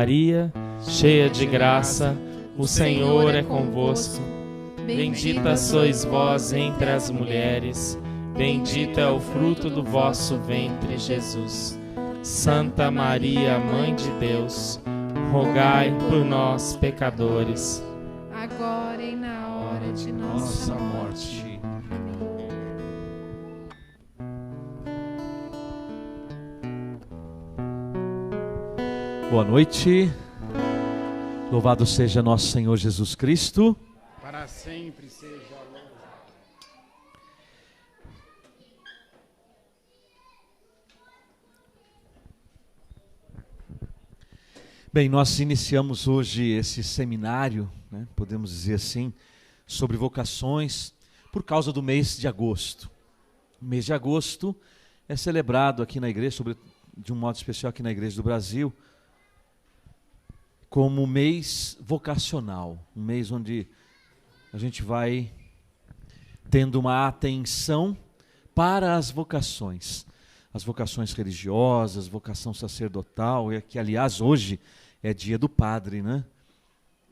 Maria, cheia de graça, o Senhor é convosco. Bendita sois vós entre as mulheres, bendito é o fruto do vosso ventre, Jesus. Santa Maria, Mãe de Deus, rogai por nós, pecadores, agora e na hora de nossa morte. Boa noite, louvado seja nosso Senhor Jesus Cristo. Para sempre seja louvado. Bem, nós iniciamos hoje esse seminário, né, podemos dizer assim, sobre vocações, por causa do mês de agosto. O mês de agosto é celebrado aqui na igreja, de um modo especial aqui na Igreja do Brasil, como mês vocacional, um mês onde a gente vai tendo uma atenção para as vocações religiosas, vocação sacerdotal, que aliás hoje é dia do padre, né?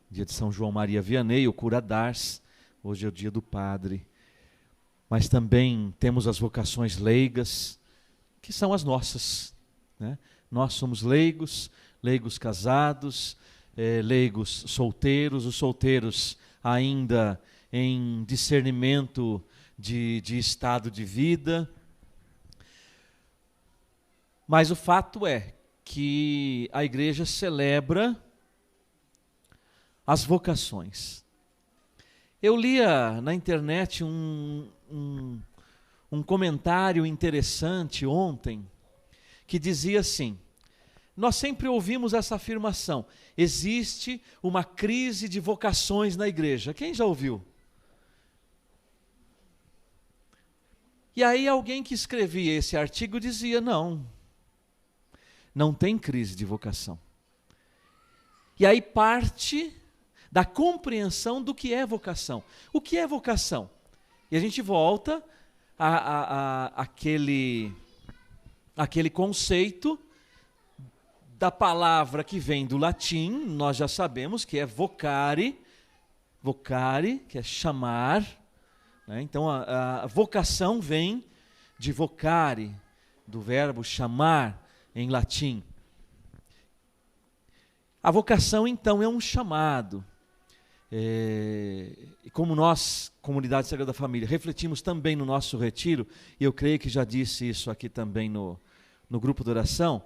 Dia de São João Maria Vianney, o cura d'Ars, hoje é o dia do padre. Mas também temos as vocações leigas, que são as nossas, né? Nós somos leigos casados, leigos solteiros, os solteiros ainda em discernimento de estado de vida. Mas o fato é que a igreja celebra as vocações. Eu lia na internet um comentário interessante ontem, que dizia assim: nós sempre ouvimos essa afirmação, existe uma crise de vocações na igreja. Quem já ouviu? E aí alguém que escrevia esse artigo dizia, não tem crise de vocação. E aí parte da compreensão do que é vocação. O que é vocação? E a gente volta àquele conceito da palavra que vem do latim, nós já sabemos que é vocare, que é chamar, né? Então a vocação vem de vocare, do verbo chamar em latim. A vocação então é um chamado. E como nós, Comunidade Sagrada Família, refletimos também no nosso retiro, e eu creio que já disse isso aqui também no grupo de oração,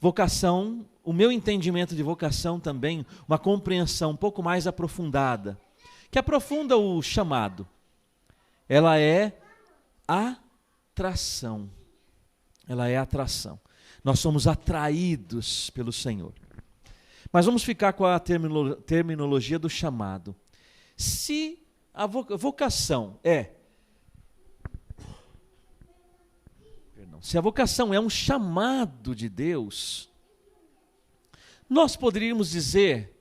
vocação, o meu entendimento de vocação também, uma compreensão um pouco mais aprofundada, que aprofunda o chamado. Ela é atração. Ela é atração. Nós somos atraídos pelo Senhor. Mas vamos ficar com a terminologia do chamado. Se a vocação se a vocação é um chamado de Deus, nós poderíamos dizer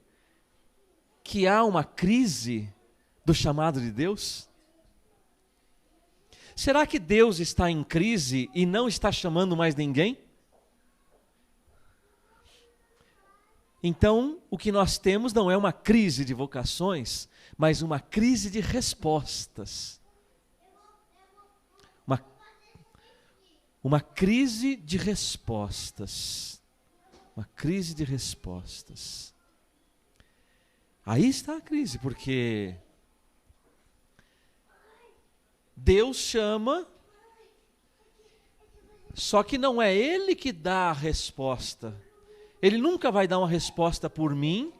que há uma crise do chamado de Deus? Será que Deus está em crise e não está chamando mais ninguém? Então, o que nós temos não é uma crise de vocações, mas uma crise de respostas. Uma crise de respostas. Uma crise de respostas. Aí está a crise, porque Deus chama, só que não é Ele que dá a resposta. Ele nunca vai dar uma resposta por mim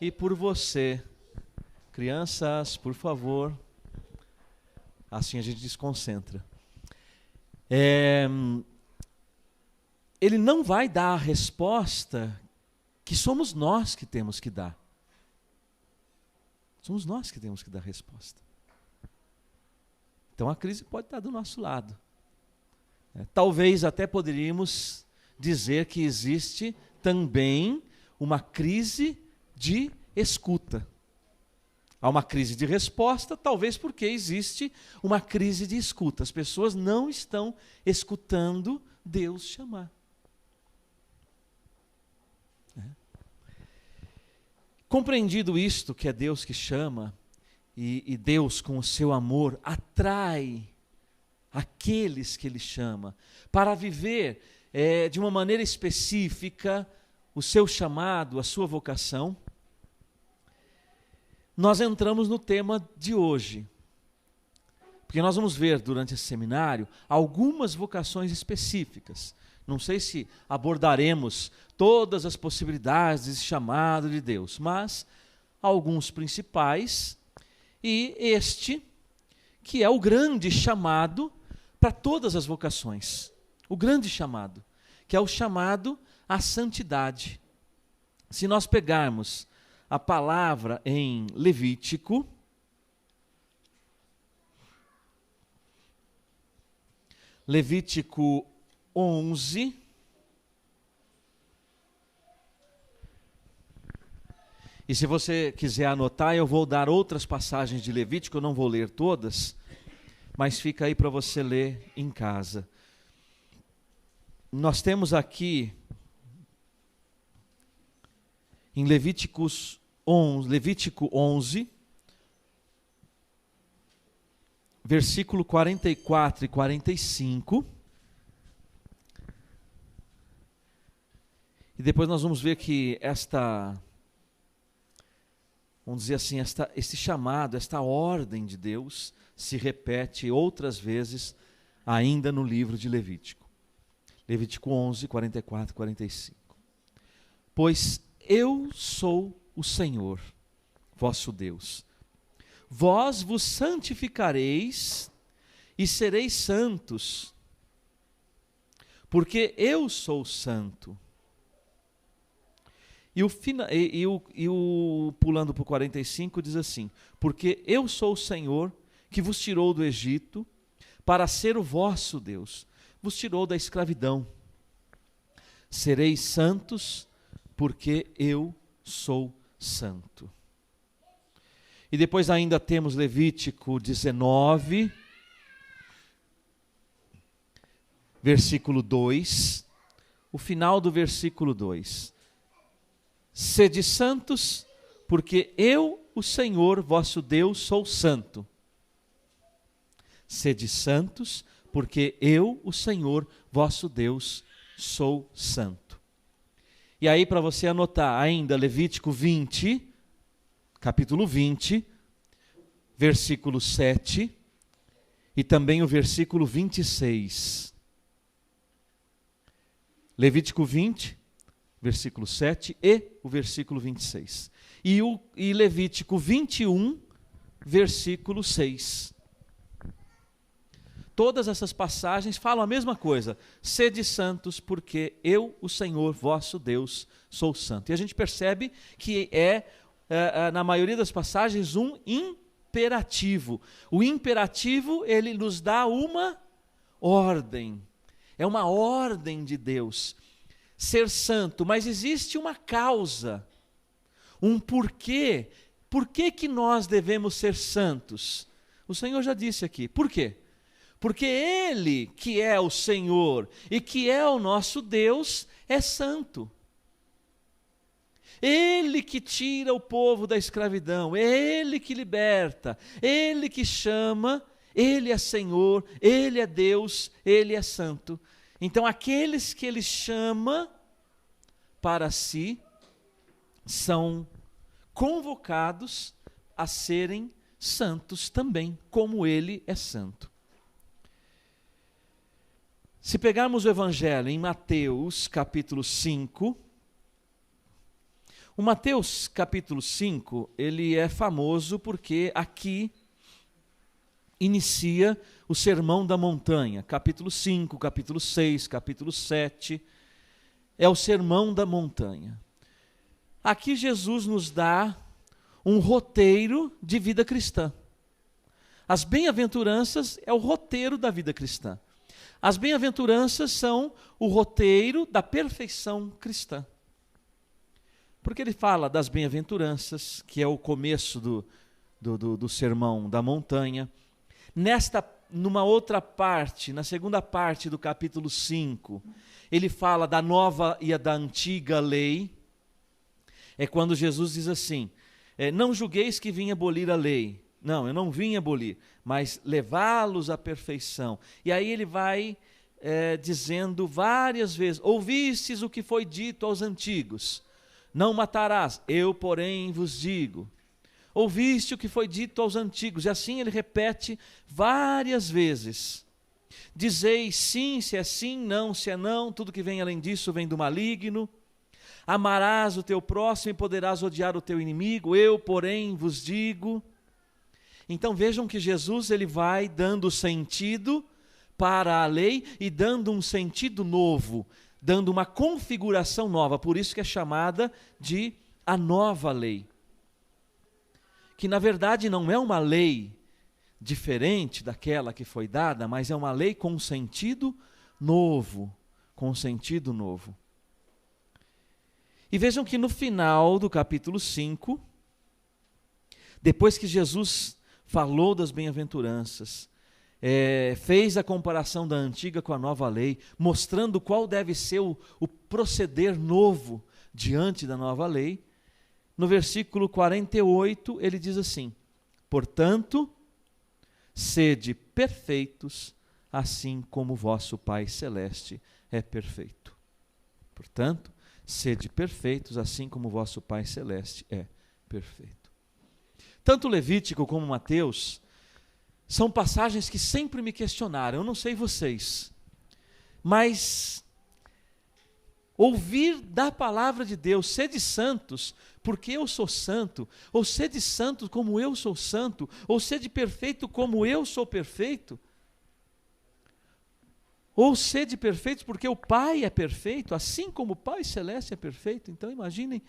e por você. Crianças, por favor. Assim a gente desconcentra. Ele não vai dar a resposta que somos nós que temos que dar. Somos nós que temos que dar a resposta. Então a crise pode estar do nosso lado. Talvez até poderíamos dizer que existe também uma crise de escuta. Há uma crise de resposta, talvez porque existe uma crise de escuta. As pessoas não estão escutando Deus chamar. Compreendido isto, que é Deus que chama, e Deus com o seu amor atrai aqueles que Ele chama, para viver de uma maneira específica o seu chamado, a sua vocação, nós entramos no tema de hoje. Porque nós vamos ver durante esse seminário algumas vocações específicas. Não sei se abordaremos todas as possibilidades desse chamado de Deus, mas alguns principais, e este que é o grande chamado para todas as vocações. O grande chamado, que é o chamado à santidade. Se nós pegarmos a palavra em Levítico, Levítico 11, e se você quiser anotar, eu vou dar outras passagens de Levítico, eu não vou ler todas, mas fica aí para você ler em casa. Nós temos aqui, em Levítico 11, versículo 44 e 45. E depois nós vamos ver que vamos dizer assim, esse chamado, esta ordem de Deus se repete outras vezes ainda no livro de Levítico. Levítico 11, 44 e 45. Pois eu sou o Senhor, vosso Deus. Vós vos santificareis e sereis santos, porque eu sou santo. Pulando para o 45, diz assim: porque eu sou o Senhor que vos tirou do Egito para ser o vosso Deus, vos tirou da escravidão. Sereis santos, porque eu sou santo. E depois ainda temos Levítico 19, versículo 2, o final do versículo 2. Sede santos, porque eu, o Senhor, vosso Deus, sou santo. Sede santos, porque eu, o Senhor, vosso Deus, sou santo. E aí, para você anotar ainda, Levítico 20, capítulo 20, versículo 7, e também o versículo 26. Levítico 20, versículo 7 e o versículo 26. E Levítico 21, versículo 6. Todas essas passagens falam a mesma coisa. Sede santos, porque eu, o Senhor, vosso Deus, sou santo. E a gente percebe que na maioria das passagens, um imperativo. O imperativo, ele nos dá uma ordem. É uma ordem de Deus. Ser santo, mas existe uma causa, um porquê. Por que nós devemos ser santos? O Senhor já disse aqui. Por quê? Porque Ele, que é o Senhor e que é o nosso Deus, é santo. Ele que tira o povo da escravidão, Ele que liberta, Ele que chama, Ele é Senhor, Ele é Deus, Ele é santo. Então aqueles que Ele chama para si são convocados a serem santos também, como Ele é santo. Se pegarmos o Evangelho em Mateus capítulo 5, o Mateus capítulo 5, ele é famoso porque aqui inicia o Sermão da Montanha, capítulo 5, capítulo 6, capítulo 7, é o Sermão da Montanha. Aqui Jesus nos dá um roteiro de vida cristã. As bem-aventuranças é o roteiro da vida cristã. As bem-aventuranças são o roteiro da perfeição cristã. Porque ele fala das bem-aventuranças, que é o começo do Sermão da Montanha. Numa outra parte, na segunda parte do capítulo 5, ele fala da nova e da antiga lei. É quando Jesus diz assim, não julgueis que vim abolir a lei. Não, eu não vim abolir, mas levá-los à perfeição. E aí ele vai dizendo várias vezes, ouvistes o que foi dito aos antigos, não matarás, eu porém vos digo. Ouviste o que foi dito aos antigos, e assim ele repete várias vezes. Dizeis sim, se é sim, não, se é não, tudo que vem além disso vem do maligno. Amarás o teu próximo e poderás odiar o teu inimigo, eu porém vos digo. Então vejam que Jesus ele vai dando sentido para a lei e dando um sentido novo, dando uma configuração nova, por isso que é chamada de a nova lei. Que na verdade não é uma lei diferente daquela que foi dada, mas é uma lei com sentido novo, com sentido novo. E vejam que no final do capítulo 5, depois que Jesus falou das bem-aventuranças, fez a comparação da antiga com a nova lei, mostrando qual deve ser o proceder novo diante da nova lei, no versículo 48 ele diz assim, portanto, sede perfeitos, assim como vosso Pai Celeste é perfeito. Portanto, sede perfeitos, assim como vosso Pai Celeste é perfeito. Tanto Levítico como Mateus são passagens que sempre me questionaram, eu não sei vocês, mas ouvir da palavra de Deus, sede santos, porque eu sou santo, ou sede santo como eu sou santo, ou sede perfeito como eu sou perfeito, ou sede perfeitos porque o Pai é perfeito, assim como o Pai Celeste é perfeito. Então imaginem,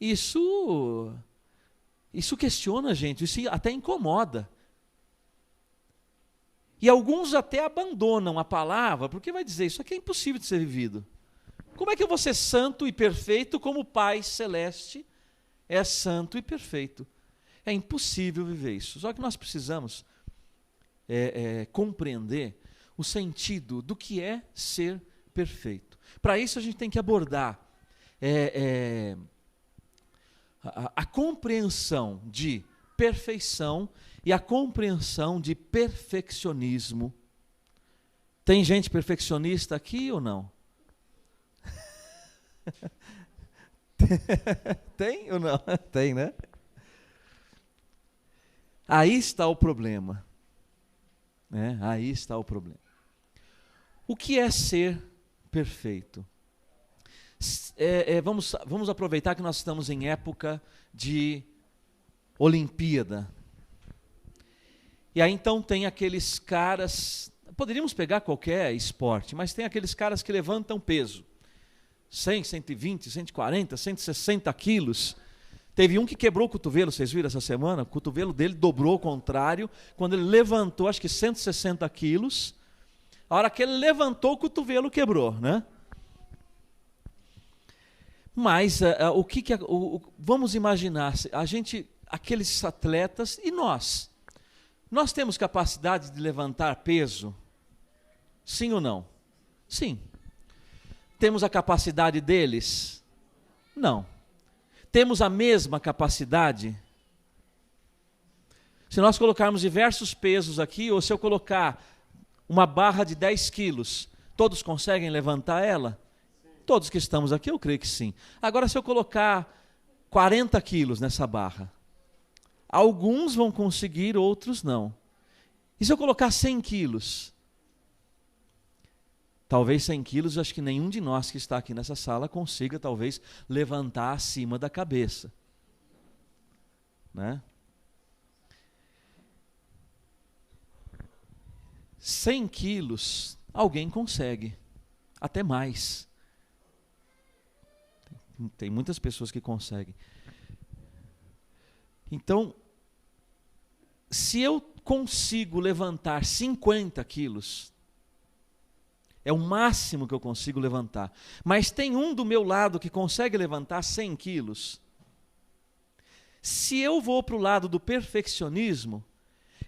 isso questiona a gente, isso até incomoda. E alguns até abandonam a palavra, porque vai dizer, isso aqui é impossível de ser vivido. Como é que eu vou ser santo e perfeito como o Pai Celeste é santo e perfeito? É impossível viver isso. Só que nós precisamos compreender o sentido do que é ser perfeito. Para isso a gente tem que abordar a compreensão de perfeição e a compreensão de perfeccionismo. Tem gente perfeccionista aqui ou não? Tem ou não? Tem, né? Aí está o problema. Aí está o problema. O que é ser perfeito? Vamos aproveitar que nós estamos em época de Olimpíada. E aí então tem aqueles caras, poderíamos pegar qualquer esporte, mas tem aqueles caras que levantam peso. 100, 120, 140, 160 quilos. Teve um que quebrou o cotovelo, vocês viram essa semana? O cotovelo dele dobrou ao contrário, quando ele levantou, acho que 160 quilos, a hora que ele levantou o cotovelo quebrou, né? Mas vamos imaginar, aqueles atletas e nós temos capacidade de levantar peso? Sim ou não? Sim. Temos a capacidade deles? Não. Temos a mesma capacidade? Se nós colocarmos diversos pesos aqui, ou se eu colocar uma barra de 10 quilos, todos conseguem levantar ela? Todos que estamos aqui, eu creio que sim. Agora, se eu colocar 40 quilos nessa barra, alguns vão conseguir, outros não. E se eu colocar 100 quilos? Talvez 100 quilos, acho que nenhum de nós que está aqui nessa sala consiga, talvez, levantar acima da cabeça. Né? 100 quilos, alguém consegue, até mais. Tem muitas pessoas que conseguem. Então, se eu consigo levantar 50 quilos, é o máximo que eu consigo levantar, mas tem um do meu lado que consegue levantar 100 quilos, se eu vou para o lado do perfeccionismo,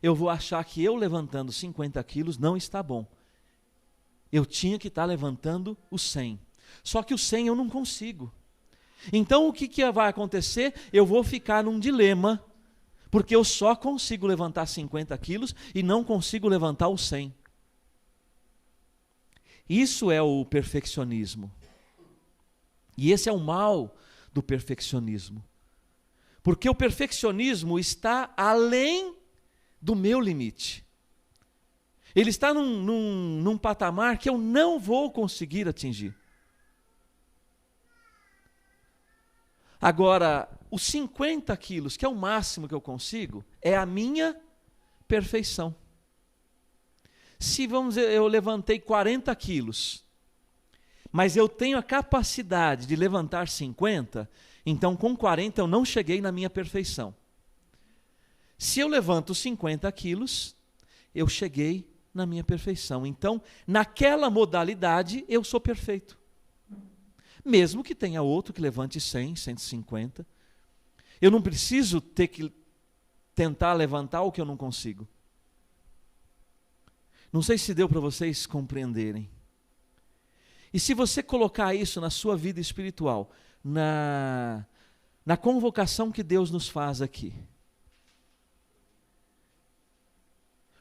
eu vou achar que eu levantando 50 quilos não está bom. Eu tinha que estar levantando o 100. Só que o 100 eu não consigo. Então o que vai acontecer? Eu vou ficar num dilema, porque eu só consigo levantar 50 quilos e não consigo levantar os 100. Isso é o perfeccionismo. E esse é o mal do perfeccionismo. Porque o perfeccionismo está além do meu limite. Ele está num patamar que eu não vou conseguir atingir. Agora, os 50 quilos, que é o máximo que eu consigo, é a minha perfeição. Se, vamos dizer, eu levantei 40 quilos, mas eu tenho a capacidade de levantar 50, então com 40 eu não cheguei na minha perfeição. Se eu levanto 50 quilos, eu cheguei na minha perfeição. Então, naquela modalidade, eu sou perfeito. Mesmo que tenha outro que levante 100, 150. Eu não preciso ter que tentar levantar o que eu não consigo. Não sei se deu para vocês compreenderem. E se você colocar isso na sua vida espiritual, na convocação que Deus nos faz aqui.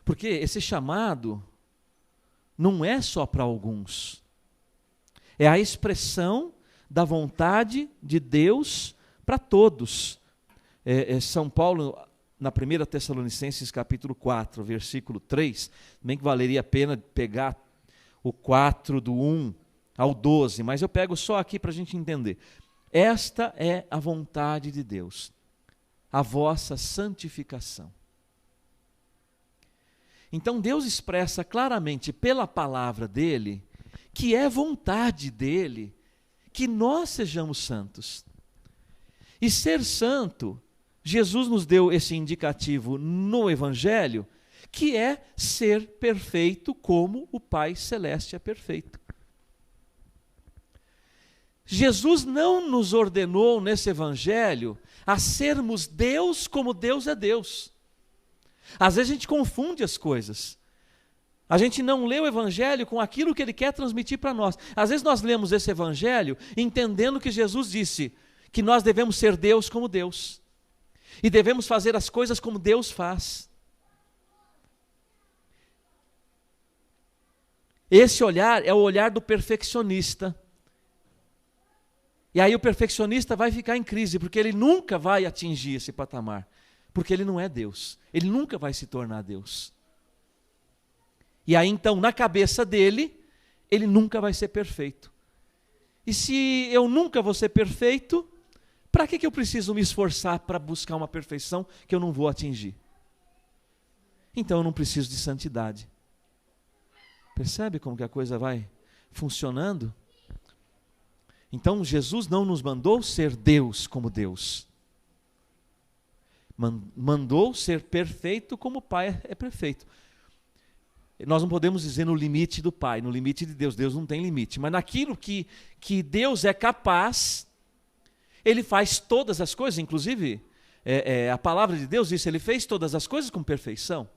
Porque esse chamado não é só para alguns. É a expressão da vontade de Deus para todos. São Paulo, na 1 Tessalonicenses capítulo 4, versículo 3, bem que valeria a pena pegar o 4 do 1 ao 12, mas eu pego só aqui para a gente entender. Esta é a vontade de Deus, a vossa santificação. Então Deus expressa claramente pela palavra dele, que é vontade dele, que nós sejamos santos. E ser santo, Jesus nos deu esse indicativo no Evangelho, que é ser perfeito como o Pai Celeste é perfeito. Jesus não nos ordenou nesse Evangelho a sermos Deus como Deus é Deus. Às vezes a gente confunde as coisas. A gente não lê o Evangelho com aquilo que Ele quer transmitir para nós. Às vezes nós lemos esse Evangelho entendendo que Jesus disse que nós devemos ser Deus como Deus. E devemos fazer as coisas como Deus faz. Esse olhar é o olhar do perfeccionista. E aí o perfeccionista vai ficar em crise, porque ele nunca vai atingir esse patamar. Porque ele não é Deus. Ele nunca vai se tornar Deus. E aí então, na cabeça dele, ele nunca vai ser perfeito. E se eu nunca vou ser perfeito, para que eu preciso me esforçar para buscar uma perfeição que eu não vou atingir? Então eu não preciso de santidade. Percebe como que a coisa vai funcionando? Então Jesus não nos mandou ser Deus como Deus. Mandou ser perfeito como o Pai é perfeito. Nós não podemos dizer no limite do Pai, no limite de Deus. Deus não tem limite. Mas naquilo que Deus é capaz, Ele faz todas as coisas. Inclusive, a palavra de Deus diz, Ele fez todas as coisas com perfeição.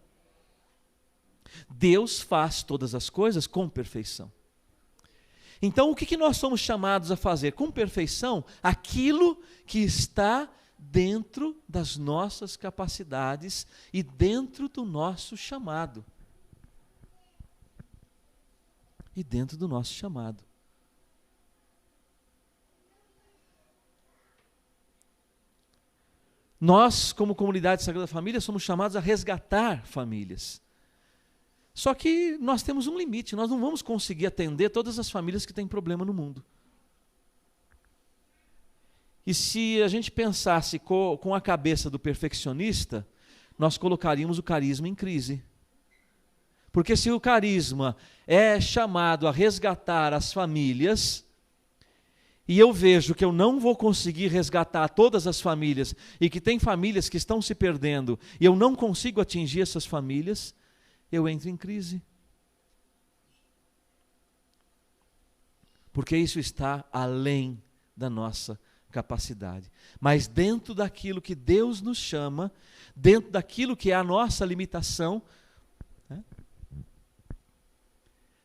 Deus faz todas as coisas com perfeição. Então, o que nós somos chamados a fazer? Com perfeição, aquilo que está dentro das nossas capacidades e dentro do nosso chamado. E dentro do nosso chamado. Nós, como comunidade Sagrada Família, somos chamados a resgatar famílias. Só que nós temos um limite, nós não vamos conseguir atender todas as famílias que têm problema no mundo. E se a gente pensasse com a cabeça do perfeccionista, nós colocaríamos o carisma em crise. Porque se o carisma é chamado a resgatar as famílias, e eu vejo que eu não vou conseguir resgatar todas as famílias, e que tem famílias que estão se perdendo, e eu não consigo atingir essas famílias, eu entro em crise. Porque isso está além da nossa capacidade. Mas dentro daquilo que Deus nos chama, dentro daquilo que é a nossa limitação, né,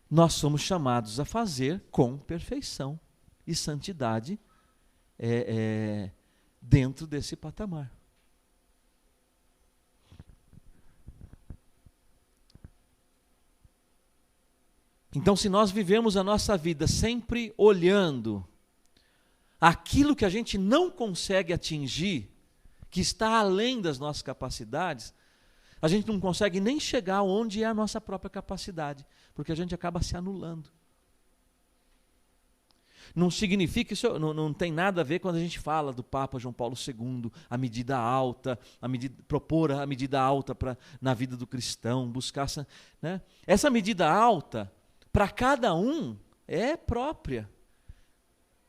nós somos chamados a fazer com perfeição e santidade dentro desse patamar. Então, se nós vivemos a nossa vida sempre olhando aquilo que a gente não consegue atingir, que está além das nossas capacidades, a gente não consegue nem chegar onde é a nossa própria capacidade, porque a gente acaba se anulando. Não significa, isso não tem nada a ver quando a gente fala do Papa João Paulo II, a medida alta, propor a medida alta na vida do cristão, buscar né? Essa medida alta, para cada um, é própria.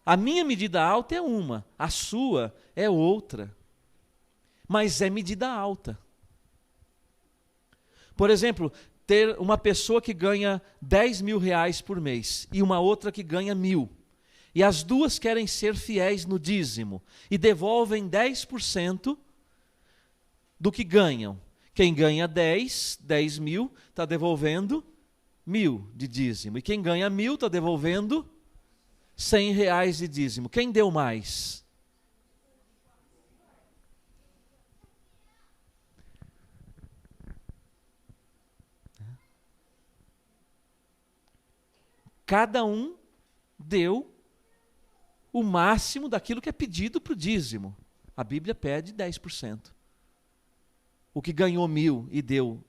A minha medida alta é uma, a sua é outra. Mas é medida alta. Por exemplo, ter uma pessoa que ganha 10 mil reais por mês e uma outra que ganha 1.000. E as duas querem ser fiéis no dízimo e devolvem 10% do que ganham. Quem ganha 10 mil, está devolvendo 1.000 de dízimo. E quem ganha 1.000 está devolvendo 100 reais de dízimo. Quem deu mais? Cada um deu o máximo daquilo que é pedido para o dízimo. A Bíblia pede 10%. O que ganhou 1.000 e deu,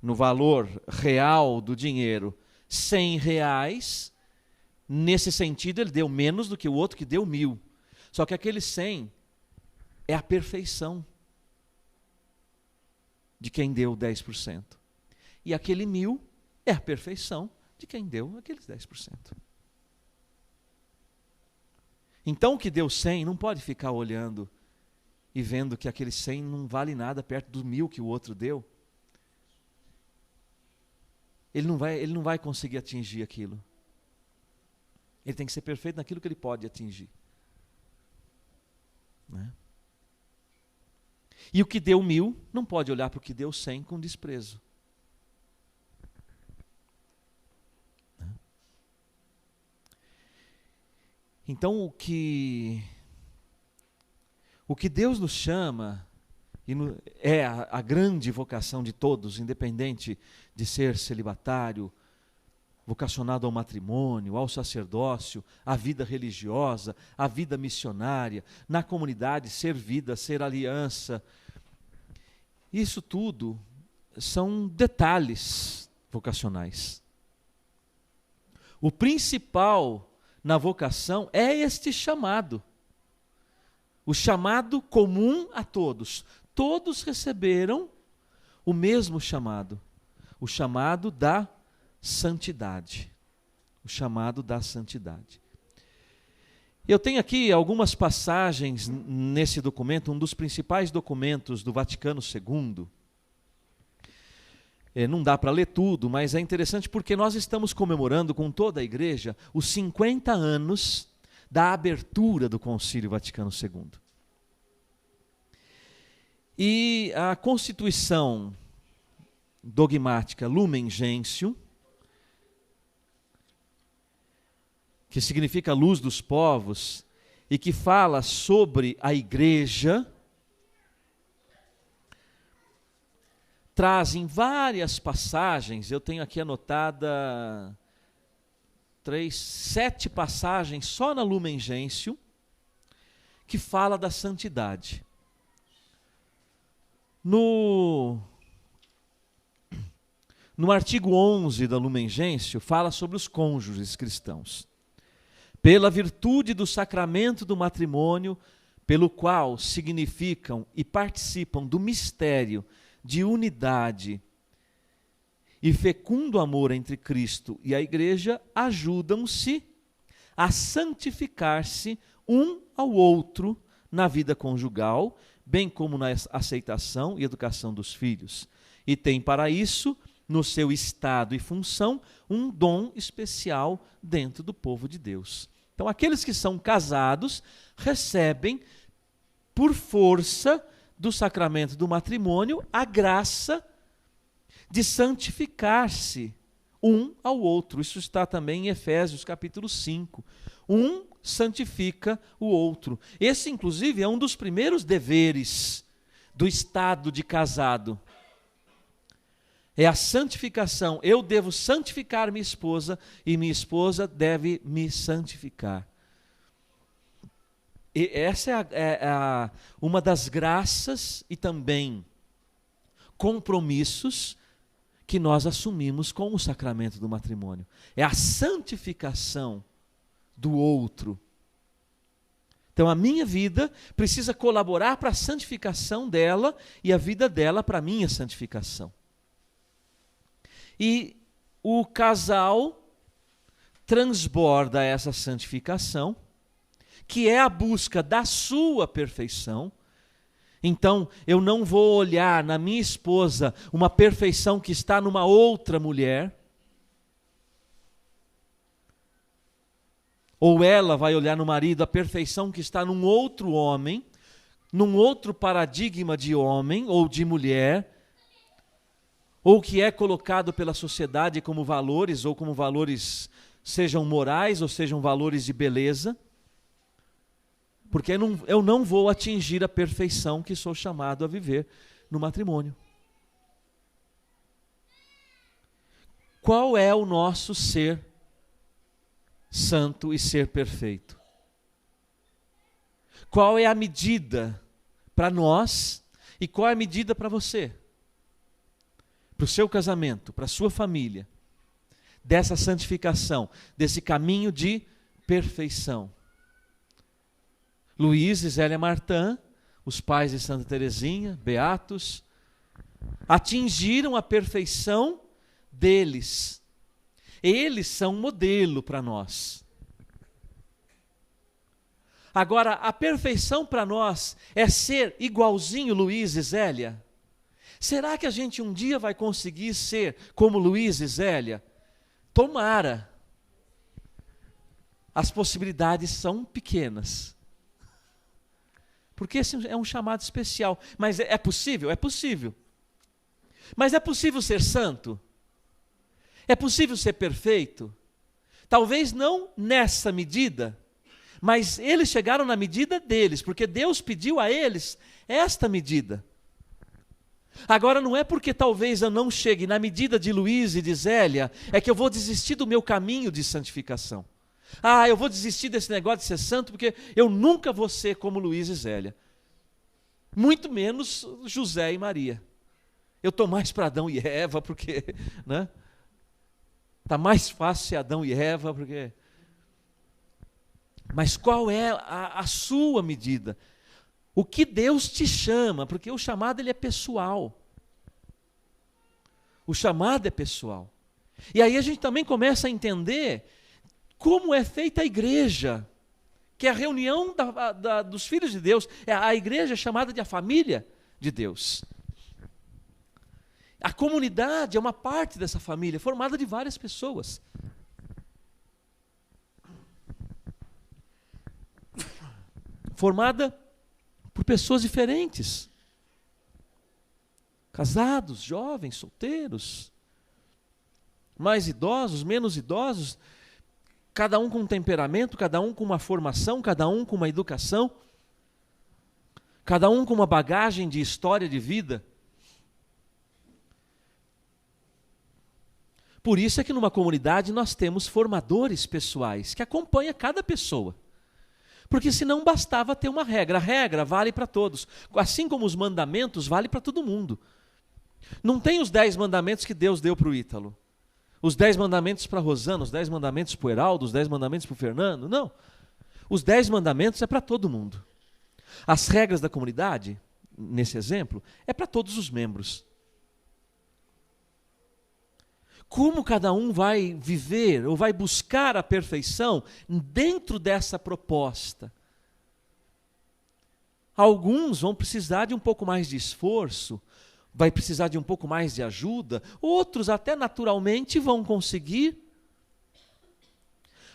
no valor real do dinheiro, 100 reais, nesse sentido ele deu menos do que o outro que deu 1.000. Só que aquele 100 é a perfeição de quem deu 10%. E aquele 1.000 é a perfeição de quem deu aqueles 10%. Então o que deu 100 não pode ficar olhando e vendo que aquele 100 não vale nada perto do 1.000 que o outro deu. Ele não vai conseguir atingir aquilo. Ele tem que ser perfeito naquilo que ele pode atingir. Né? E o que deu 1.000 não pode olhar para o que deu 100 com desprezo. Então o que Deus nos chama, é a grande vocação de todos, independente de ser celibatário, vocacionado ao matrimônio, ao sacerdócio, à vida religiosa, à vida missionária, na comunidade, ser vida, ser aliança. Isso tudo são detalhes vocacionais. O principal na vocação é este chamado. O chamado comum a todos. Todos receberam o mesmo chamado. O chamado da santidade. O chamado da santidade. Eu tenho aqui algumas passagens nesse documento, um dos principais documentos do Vaticano II. Não dá para ler tudo, mas é interessante porque nós estamos comemorando com toda a igreja os 50 anos da abertura do Concílio Vaticano II. E a Constituição dogmática Lumen Gentium, que significa luz dos povos, e que fala sobre a igreja, trazem várias passagens, eu tenho aqui anotada 7 passagens só na Lumen Gentium, que fala da santidade. No artigo 11 da Lumen Gentium, fala sobre os cônjuges cristãos. Pela virtude do sacramento do matrimônio, pelo qual significam e participam do mistério de unidade e fecundo amor entre Cristo e a Igreja, ajudam-se a santificar-se um ao outro na vida conjugal, bem como na aceitação e educação dos filhos. E tem para isso, no seu estado e função, um dom especial dentro do povo de Deus. Então, aqueles que são casados recebem, por força do sacramento do matrimônio, a graça de santificar-se um ao outro. Isso está também em Efésios capítulo 5. Um santifica o outro. Esse, inclusive, é um dos primeiros deveres do estado de casado. É a santificação. Eu devo santificar minha esposa e minha esposa deve me santificar. E essa é uma das graças e também compromissos que nós assumimos com o sacramento do matrimônio. É a santificação do outro. Então a minha vida precisa colaborar para a santificação dela e a vida dela para a minha santificação. E o casal transborda essa santificação, que é a busca da sua perfeição. Então, eu não vou olhar na minha esposa uma perfeição que está numa outra mulher. Ou ela vai olhar no marido a perfeição que está num outro homem, num outro paradigma de homem ou de mulher, ou que é colocado pela sociedade como valores, ou como valores sejam morais ou sejam valores de beleza. Porque eu não vou atingir a perfeição que sou chamado a viver no matrimônio. Qual é o nosso ser santo e ser perfeito? Qual é a medida para nós e qual é a medida para você? Para o seu casamento, para a sua família, dessa santificação, desse caminho de perfeição. Luiz e Zélia Martã, os pais de Santa Teresinha, beatos, atingiram a perfeição deles. Eles são um modelo para nós. Agora, a perfeição para nós é ser igualzinho Luiz e Zélia? Será que a gente um dia vai conseguir ser como Luiz e Zélia? Tomara. As possibilidades são pequenas. Porque esse é um chamado especial. Mas é possível? É possível. Mas é possível ser santo? É possível ser perfeito? Talvez não nessa medida, mas eles chegaram na medida deles, porque Deus pediu a eles esta medida. Agora não é porque talvez eu não chegue na medida de Luiz e de Zélia, é que eu vou desistir do meu caminho de santificação. Eu vou desistir desse negócio de ser santo, porque eu nunca vou ser como Luiz e Zélia. Muito menos José e Maria. Eu estou mais para Adão e Eva, porque... né? Está mais fácil ser Adão e Eva, porque... Mas qual é a sua medida? O que Deus te chama? Porque o chamado ele é pessoal. O chamado é pessoal. E aí a gente também começa a entender como é feita a igreja, que é a reunião dos filhos de Deus. A igreja é chamada de a família de Deus. A comunidade é uma parte dessa família, formada de várias pessoas. Formada por pessoas diferentes. Casados, jovens, solteiros, mais idosos, menos idosos, cada um com um temperamento, cada um com uma formação, cada um com uma educação, cada um com uma bagagem de história de vida. Por isso é que numa comunidade nós temos formadores pessoais que acompanham cada pessoa. Porque senão bastava ter uma regra. A regra vale para todos. Assim como os mandamentos, vale para todo mundo. Não tem os 10 mandamentos que Deus deu para o Ítalo. Os 10 mandamentos para a Rosana, os 10 mandamentos para o Heraldo, os 10 mandamentos para o Fernando. Não. Os 10 mandamentos é para todo mundo. As regras da comunidade, nesse exemplo, é para todos os membros. Como cada um vai viver ou vai buscar a perfeição dentro dessa proposta? Alguns vão precisar de um pouco mais de esforço, vai precisar de um pouco mais de ajuda, outros até naturalmente vão conseguir.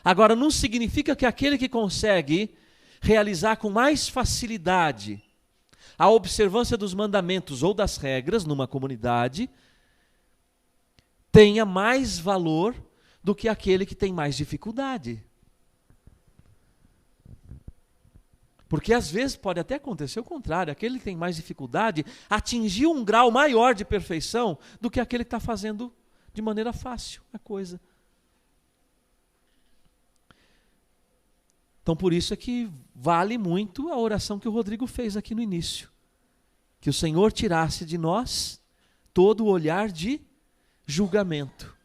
Agora, não significa que aquele que consegue realizar com mais facilidade a observância dos mandamentos ou das regras numa comunidade tenha mais valor do que aquele que tem mais dificuldade. Porque às vezes pode até acontecer o contrário, aquele que tem mais dificuldade atingiu um grau maior de perfeição do que aquele que está fazendo de maneira fácil a coisa. Então por isso é que vale muito a oração que o Rodrigo fez aqui no início. Que o Senhor tirasse de nós todo o olhar de julgamento.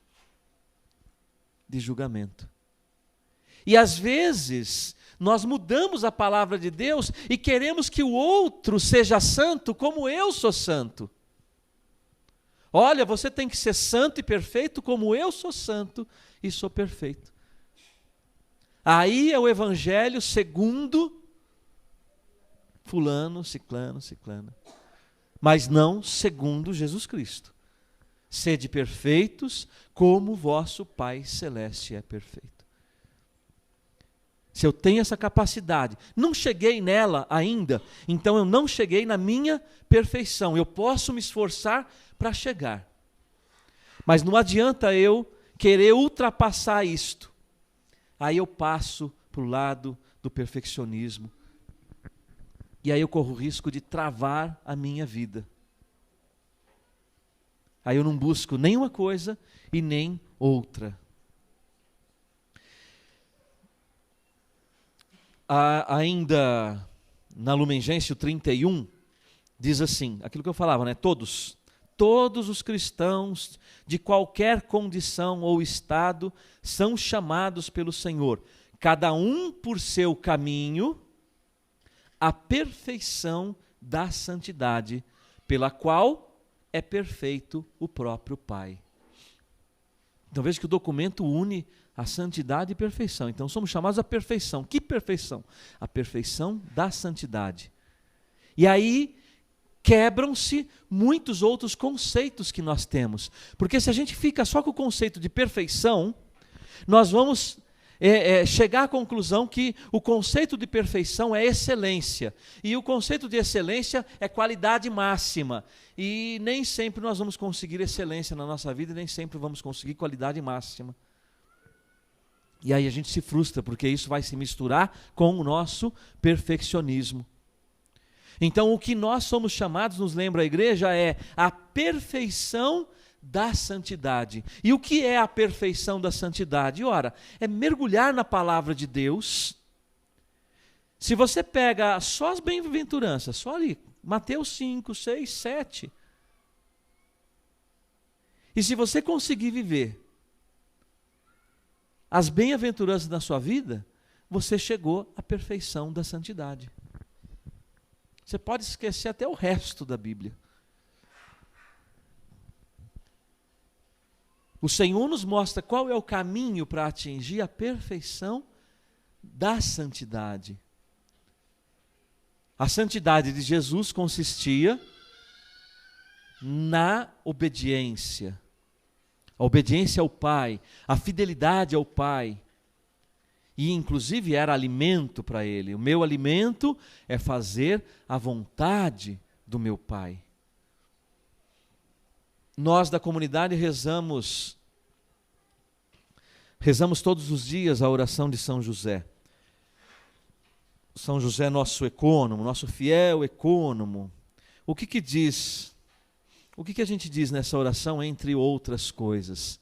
De julgamento. E às vezes nós mudamos a palavra de Deus e queremos que o outro seja santo como eu sou santo. Olha, você tem que ser santo e perfeito como eu sou santo e sou perfeito. Aí é o evangelho segundo fulano, ciclano, ciclana. Mas não segundo Jesus Cristo. Sede perfeitos como vosso Pai Celeste é perfeito. Se eu tenho essa capacidade, não cheguei nela ainda, então eu não cheguei na minha perfeição. Eu posso me esforçar para chegar. Mas não adianta eu querer ultrapassar isto. Aí eu passo para o lado do perfeccionismo. E aí eu corro o risco de travar a minha vida. Aí eu não busco nem uma coisa e nem outra. Ainda na Lumen Gentium 31, diz assim, aquilo que eu falava, né? Todos os cristãos de qualquer condição ou estado são chamados pelo Senhor, cada um por seu caminho, à perfeição da santidade, pela qual é perfeito o próprio Pai. Então veja que o documento une a santidade e perfeição. Então somos chamados à perfeição. Que perfeição? A perfeição da santidade. E aí quebram-se muitos outros conceitos que nós temos. Porque se a gente fica só com o conceito de perfeição, nós vamos chegar à conclusão que o conceito de perfeição é excelência. E o conceito de excelência é qualidade máxima. E nem sempre nós vamos conseguir excelência na nossa vida, e nem sempre vamos conseguir qualidade máxima. E aí a gente se frustra, porque isso vai se misturar com o nosso perfeccionismo. Então o que nós somos chamados, nos lembra a igreja, é a perfeição da santidade. E o que é a perfeição da santidade? Ora, é mergulhar na palavra de Deus. Se você pega só as bem-aventuranças, só ali, Mateus 5, 6, 7. E se você conseguir viver as bem-aventuranças na sua vida, você chegou à perfeição da santidade. Você pode esquecer até o resto da Bíblia. O Senhor nos mostra qual é o caminho para atingir a perfeição da santidade. A santidade de Jesus consistia na obediência. A obediência ao Pai, a fidelidade ao Pai. E inclusive era alimento para ele. O meu alimento é fazer a vontade do meu Pai. Nós da comunidade rezamos todos os dias a oração de São José. São José, nosso ecônomo, nosso fiel ecônomo. O que diz? O que a gente diz nessa oração, entre outras coisas?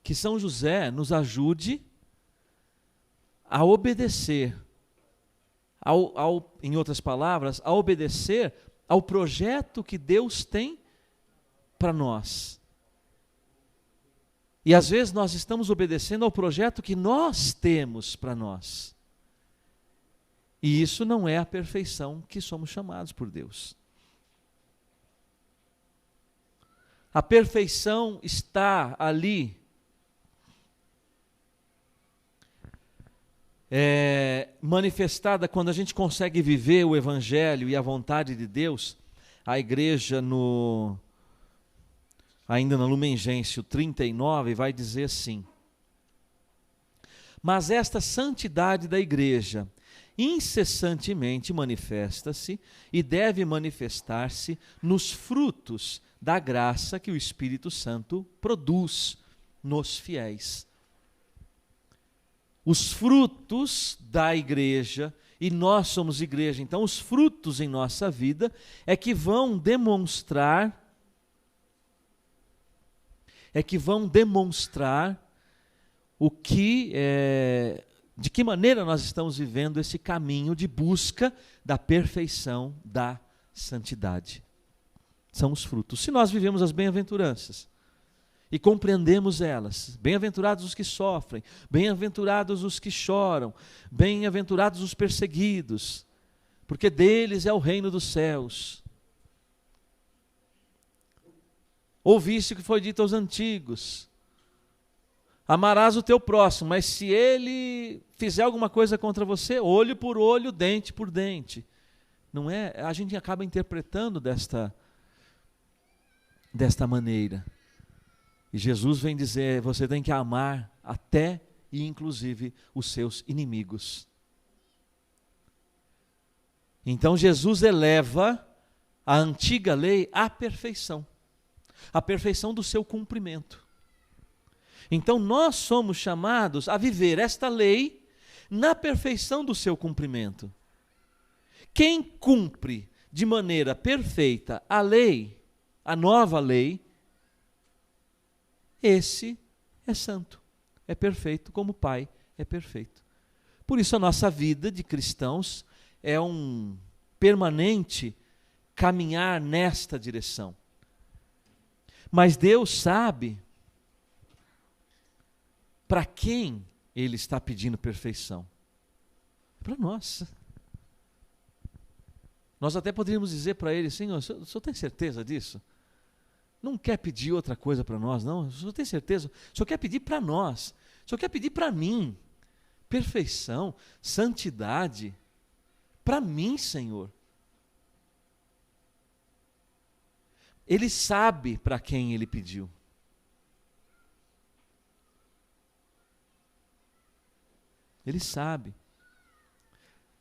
Que São José nos ajude a obedecer, em outras palavras, a obedecer ao projeto que Deus tem para nós. E às vezes nós estamos obedecendo ao projeto que nós temos para nós. E isso não é a perfeição que somos chamados por Deus. A perfeição está ali, manifestada quando a gente consegue viver o Evangelho e a vontade de Deus. A igreja, ainda na Lumen Gentium 39, vai dizer assim: mas esta santidade da igreja incessantemente manifesta-se e deve manifestar-se nos frutos da graça que o Espírito Santo produz nos fiéis. Os frutos da igreja e nós somos igreja. Então, os frutos em nossa vida é que vão demonstrar o que de que maneira nós estamos vivendo esse caminho de busca da perfeição, da santidade. São os frutos. Se nós vivemos as bem-aventuranças e compreendemos elas, bem-aventurados os que sofrem, bem-aventurados os que choram, bem-aventurados os perseguidos, porque deles é o reino dos céus. Ouviste o que foi dito aos antigos: amarás o teu próximo, mas se ele fizer alguma coisa contra você, olho por olho, dente por dente. Não é? A gente acaba interpretando desta maneira. E Jesus vem dizer: você tem que amar até e inclusive os seus inimigos. Então Jesus eleva a antiga lei à perfeição, a perfeição do seu cumprimento. Então nós somos chamados a viver esta lei na perfeição do seu cumprimento. Quem cumpre de maneira perfeita a lei, a nova lei, esse é santo, é perfeito como o Pai é perfeito. Por isso a nossa vida de cristãos é um permanente caminhar nesta direção. Mas Deus sabe para quem Ele está pedindo perfeição. Para nós. Nós até poderíamos dizer para Ele: Senhor, o senhor tem certeza disso? Não quer pedir outra coisa para nós, não? O senhor tem certeza? O senhor quer pedir para nós? O senhor quer pedir para mim? Perfeição, santidade. Para mim, Senhor. Ele sabe para quem Ele pediu. Ele sabe.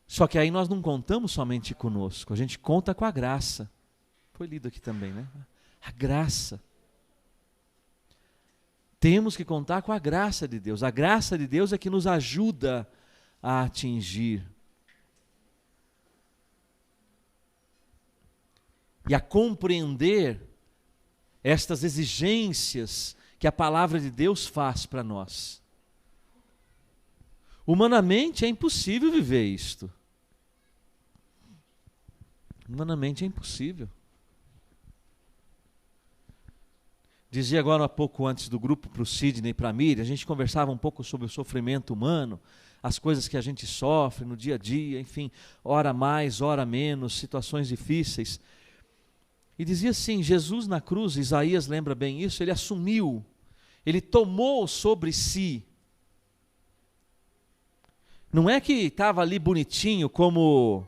Só que aí nós não contamos somente conosco, a gente conta com a graça. Foi lido aqui também, né? A graça. Temos que contar com a graça de Deus. A graça de Deus é que nos ajuda a atingir e a compreender estas exigências que a palavra de Deus faz para nós. Humanamente é impossível viver isto. Humanamente é impossível. Dizia agora há pouco antes do grupo para o Sidney e para a Miriam, a gente conversava um pouco sobre o sofrimento humano, as coisas que a gente sofre no dia a dia, enfim, ora mais, ora menos, situações difíceis. E dizia assim, Jesus na cruz, Isaías lembra bem isso, ele assumiu, ele tomou sobre si. Não é que estava ali bonitinho como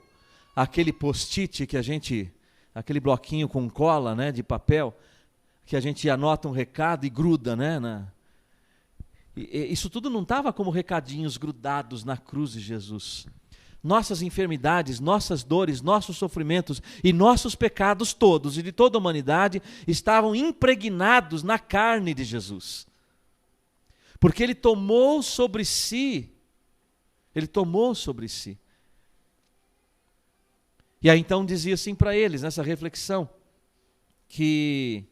aquele post-it que a gente, aquele bloquinho com cola, né, de papel, que a gente anota um recado e gruda, né? Isso tudo não estava como recadinhos grudados na cruz de Jesus. Nossas enfermidades, nossas dores, nossos sofrimentos e nossos pecados todos e de toda a humanidade estavam impregnados na carne de Jesus. Porque Ele tomou sobre si. Ele tomou sobre si. E aí então dizia assim para eles, nessa reflexão, que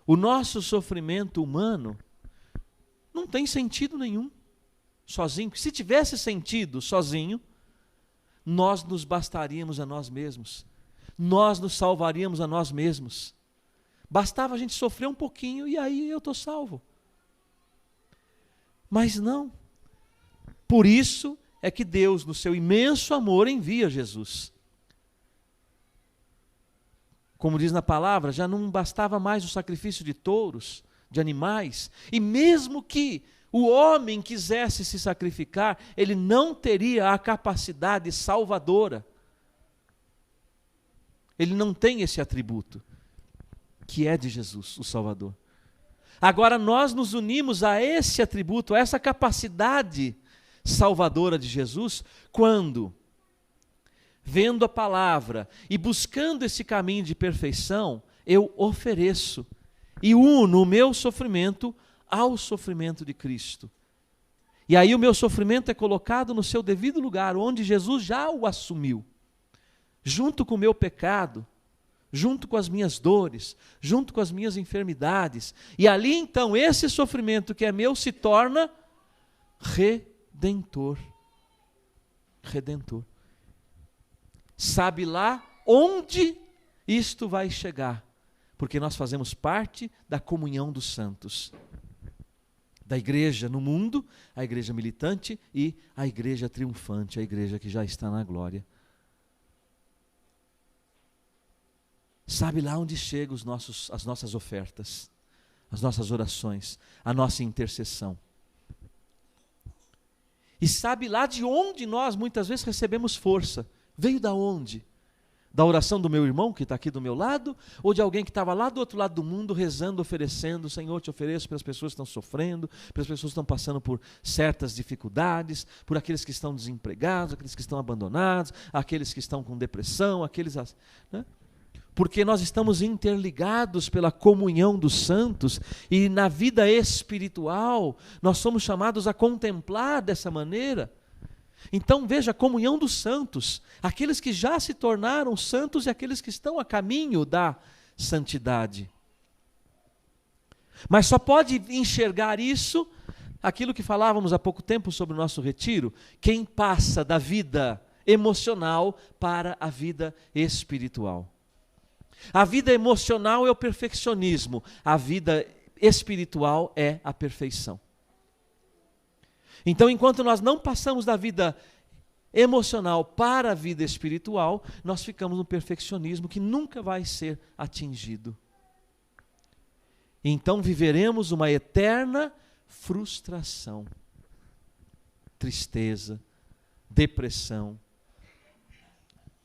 o nosso sofrimento humano não tem sentido nenhum sozinho. Se tivesse sentido sozinho, nós nos bastaríamos a nós mesmos. Nós nos salvaríamos a nós mesmos. Bastava a gente sofrer um pouquinho e aí eu estou salvo. Mas não. Por isso é que Deus, no seu imenso amor, envia Jesus. Como diz na palavra, já não bastava mais o sacrifício de touros, de animais, e mesmo que o homem quisesse se sacrificar, ele não teria a capacidade salvadora. Ele não tem esse atributo, que é de Jesus, o Salvador. Agora nós nos unimos a esse atributo, a essa capacidade salvadora de Jesus, quando, vendo a palavra e buscando esse caminho de perfeição, eu ofereço e uno o meu sofrimento ao sofrimento de Cristo. E aí o meu sofrimento é colocado no seu devido lugar, onde Jesus já o assumiu, junto com o meu pecado, junto com as minhas dores, junto com as minhas enfermidades. E ali então esse sofrimento que é meu se torna redentor. Redentor. Sabe lá onde isto vai chegar, porque nós fazemos parte da comunhão dos santos, da igreja no mundo, a igreja militante e a igreja triunfante, a igreja que já está na glória. Sabe lá onde chegam as nossas ofertas, as nossas orações, a nossa intercessão. E sabe lá de onde nós muitas vezes recebemos força. Veio da onde? Da oração do meu irmão que está aqui do meu lado, ou de alguém que estava lá do outro lado do mundo rezando, oferecendo: Senhor, te ofereço pelas pessoas que estão sofrendo, pelas pessoas que estão passando por certas dificuldades, por aqueles que estão desempregados, aqueles que estão abandonados, aqueles que estão com depressão, aqueles... Né? Porque nós estamos interligados pela comunhão dos santos, e na vida espiritual nós somos chamados a contemplar dessa maneira. Então veja, a comunhão dos santos, aqueles que já se tornaram santos e aqueles que estão a caminho da santidade. Mas só pode enxergar isso, aquilo que falávamos há pouco tempo sobre o nosso retiro, quem passa da vida emocional para a vida espiritual. A vida emocional é o perfeccionismo, a vida espiritual é a perfeição. Então, enquanto nós não passamos da vida emocional para a vida espiritual, nós ficamos no perfeccionismo que nunca vai ser atingido. Então viveremos uma eterna frustração, tristeza, depressão,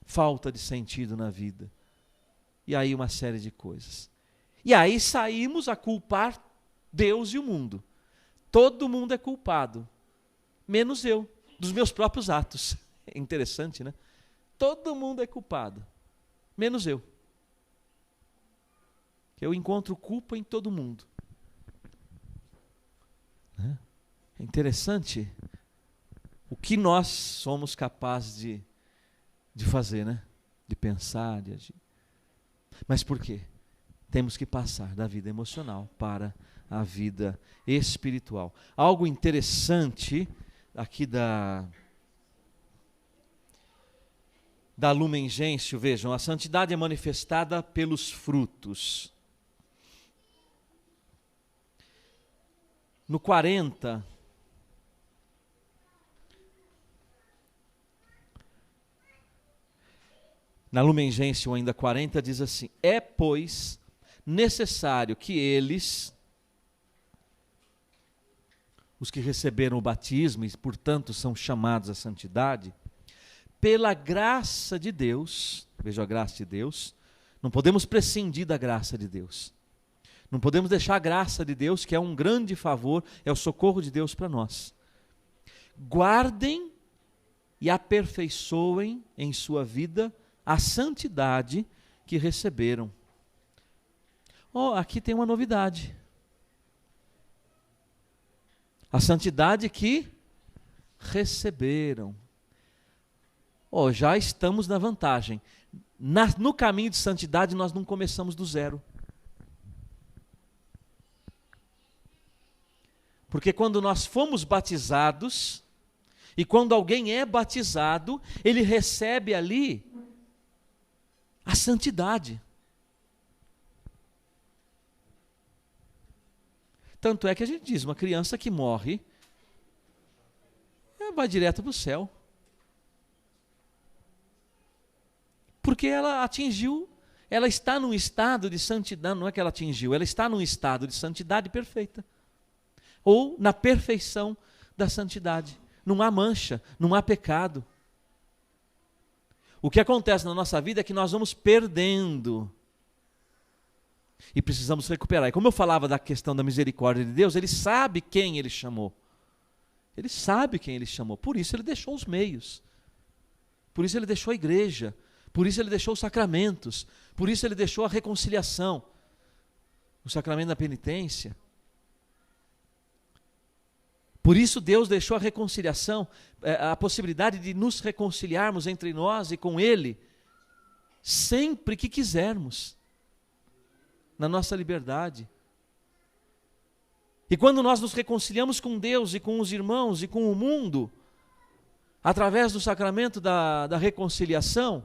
falta de sentido na vida. E aí uma série de coisas. E aí saímos a culpar Deus e o mundo. Todo mundo é culpado, menos eu, dos meus próprios atos. É interessante, né? Todo mundo é culpado, menos eu. Eu encontro culpa em todo mundo. É interessante o que nós somos capazes de fazer, né? De pensar, de agir. Mas por quê? Temos que passar da vida emocional para a vida espiritual. Algo interessante aqui da Lumen Gentium, vejam, a santidade é manifestada pelos frutos. No 40, na Lumen Gentium ainda 40, diz assim: é, pois, necessário que eles, os que receberam o batismo e, portanto, são chamados à santidade, pela graça de Deus, veja a graça de Deus, não podemos prescindir da graça de Deus. Não podemos deixar a graça de Deus, que é um grande favor, é o socorro de Deus para nós. Guardem e aperfeiçoem em sua vida a santidade que receberam. Aqui tem uma novidade. A santidade que receberam. Já estamos na vantagem. No caminho de santidade nós não começamos do zero. Porque quando nós fomos batizados, e quando alguém é batizado, ele recebe ali a santidade. Tanto é que a gente diz, uma criança que morre, ela vai direto para o céu. Porque ela atingiu, ela está num estado de santidade, não é que ela atingiu, ela está num estado de santidade perfeita. Ou na perfeição da santidade. Não há mancha, não há pecado. O que acontece na nossa vida é que nós vamos perdendo. E precisamos recuperar. E como eu falava da questão da misericórdia de Deus, Ele sabe quem Ele chamou. Ele sabe quem Ele chamou. Por isso Ele deixou os meios. Por isso Ele deixou a igreja. Por isso Ele deixou os sacramentos. Por isso Ele deixou a reconciliação. O sacramento da penitência. Por isso Deus deixou a reconciliação, a possibilidade de nos reconciliarmos entre nós e com Ele, sempre que quisermos, na nossa liberdade. E quando nós nos reconciliamos com Deus e com os irmãos e com o mundo, através do sacramento da reconciliação,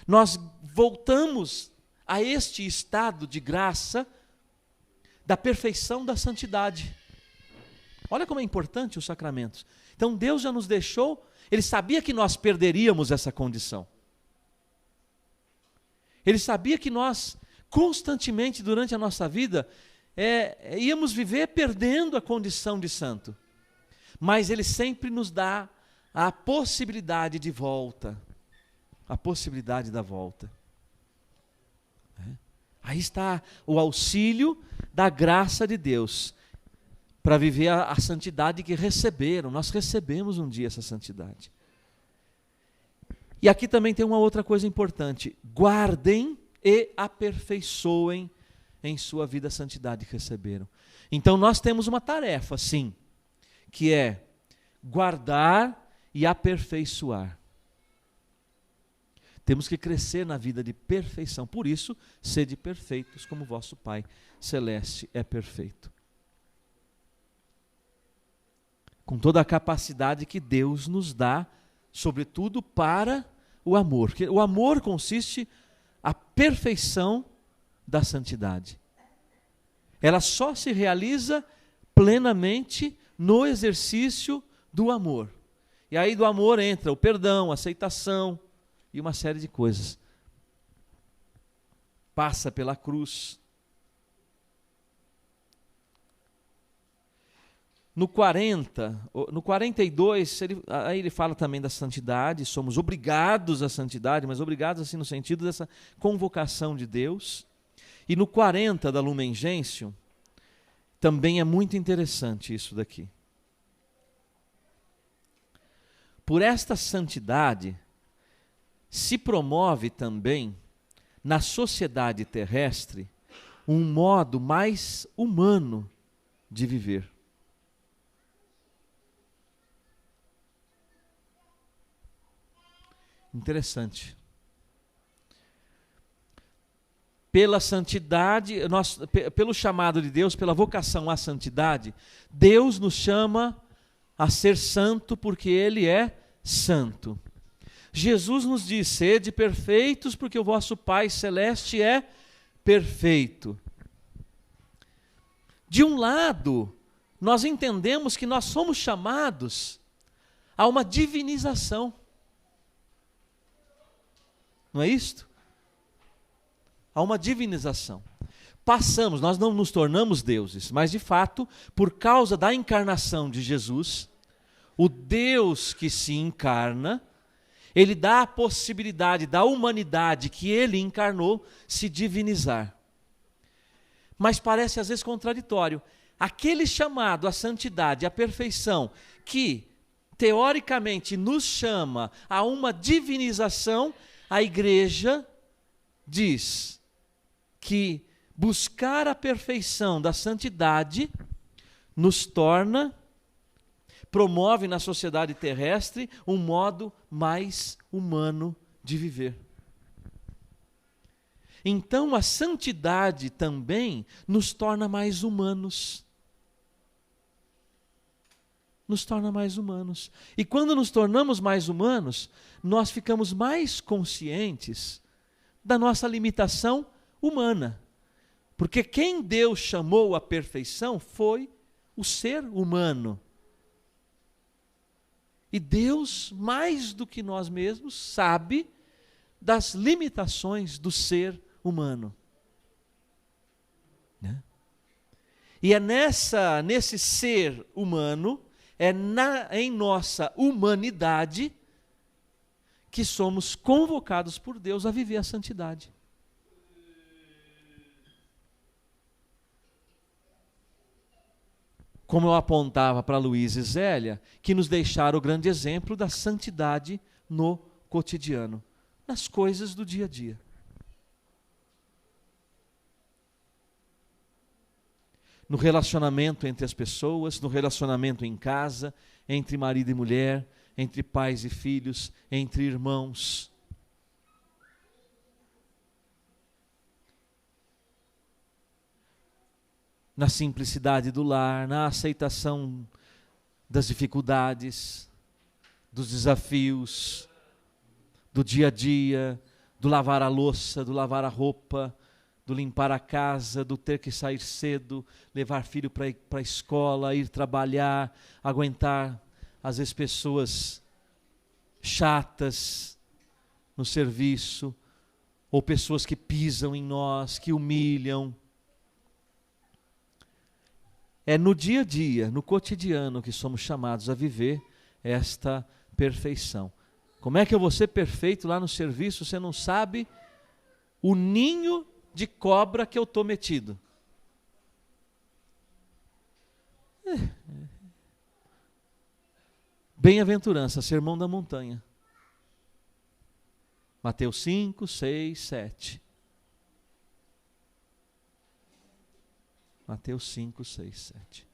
nós voltamos a este estado de graça da perfeição da santidade. Olha como é importante os sacramentos. Então Deus já nos deixou, Ele sabia que nós perderíamos essa condição. Ele sabia que nós, constantemente durante a nossa vida, íamos viver perdendo a condição de santo. Mas Ele sempre nos dá a possibilidade de volta. A possibilidade da volta. Aí está o auxílio da graça de Deus para viver a santidade que receberam. Nós recebemos um dia essa santidade. E aqui também tem uma outra coisa importante. Guardem e aperfeiçoem em sua vida a santidade que receberam. Então nós temos uma tarefa, sim, que é guardar e aperfeiçoar. Temos que crescer na vida de perfeição. Por isso, sede perfeitos, como vosso Pai Celeste é perfeito. Com toda a capacidade que Deus nos dá, sobretudo para o amor. Porque o amor consiste a perfeição da santidade. Ela só se realiza plenamente no exercício do amor. E aí do amor entra o perdão, a aceitação, e uma série de coisas. Passa pela cruz. No 42, aí ele fala também da santidade, somos obrigados à santidade, mas obrigados assim no sentido dessa convocação de Deus. E no 40 da Lumen Gentium, também é muito interessante isso daqui. Por esta santidade, se promove também, na sociedade terrestre, um modo mais humano de viver. Interessante. Pela santidade, pelo chamado de Deus, pela vocação à santidade, Deus nos chama a ser santo porque Ele é santo. Jesus nos diz, sede perfeitos porque o vosso Pai Celeste é perfeito. De um lado, nós entendemos que nós somos chamados a uma divinização. Não é isto? A uma divinização. Passamos, nós não nos tornamos deuses, mas de fato, por causa da encarnação de Jesus, o Deus que se encarna, Ele dá a possibilidade da humanidade que Ele encarnou se divinizar. Mas parece às vezes contraditório. Aquele chamado à santidade, à perfeição, que teoricamente nos chama a uma divinização, a Igreja diz que buscar a perfeição da santidade nos torna, promove na sociedade terrestre um modo mais humano de viver. Então a santidade também nos torna mais humanos. Nos torna mais humanos. E quando nos tornamos mais humanos, nós ficamos mais conscientes da nossa limitação humana. Porque quem Deus chamou à perfeição foi o ser humano. E Deus, mais do que nós mesmos, sabe das limitações do ser humano. Né? E é nesse ser humano, em nossa humanidade, que somos convocados por Deus a viver a santidade. Como eu apontava para Luiz e Zélia, que nos deixaram o grande exemplo da santidade no cotidiano, nas coisas do dia a dia. no relacionamento entre as pessoas, no relacionamento em casa, entre marido e mulher, entre pais e filhos, entre irmãos. Na simplicidade do lar, na aceitação das dificuldades, dos desafios, do dia a dia, do lavar a louça, do lavar a roupa, do limpar a casa, do ter que sair cedo, levar filho para a escola, ir trabalhar, aguentar às vezes pessoas chatas no serviço, ou pessoas que pisam em nós, que humilham. É no dia a dia, no cotidiano, que somos chamados a viver esta perfeição. Como é que eu vou ser perfeito lá no serviço? Você não sabe o ninho de cobra que eu estou metido. Bem-aventurança, Sermão da Montanha. Mateus 5, 6, 7. Mateus 5, 6, 7.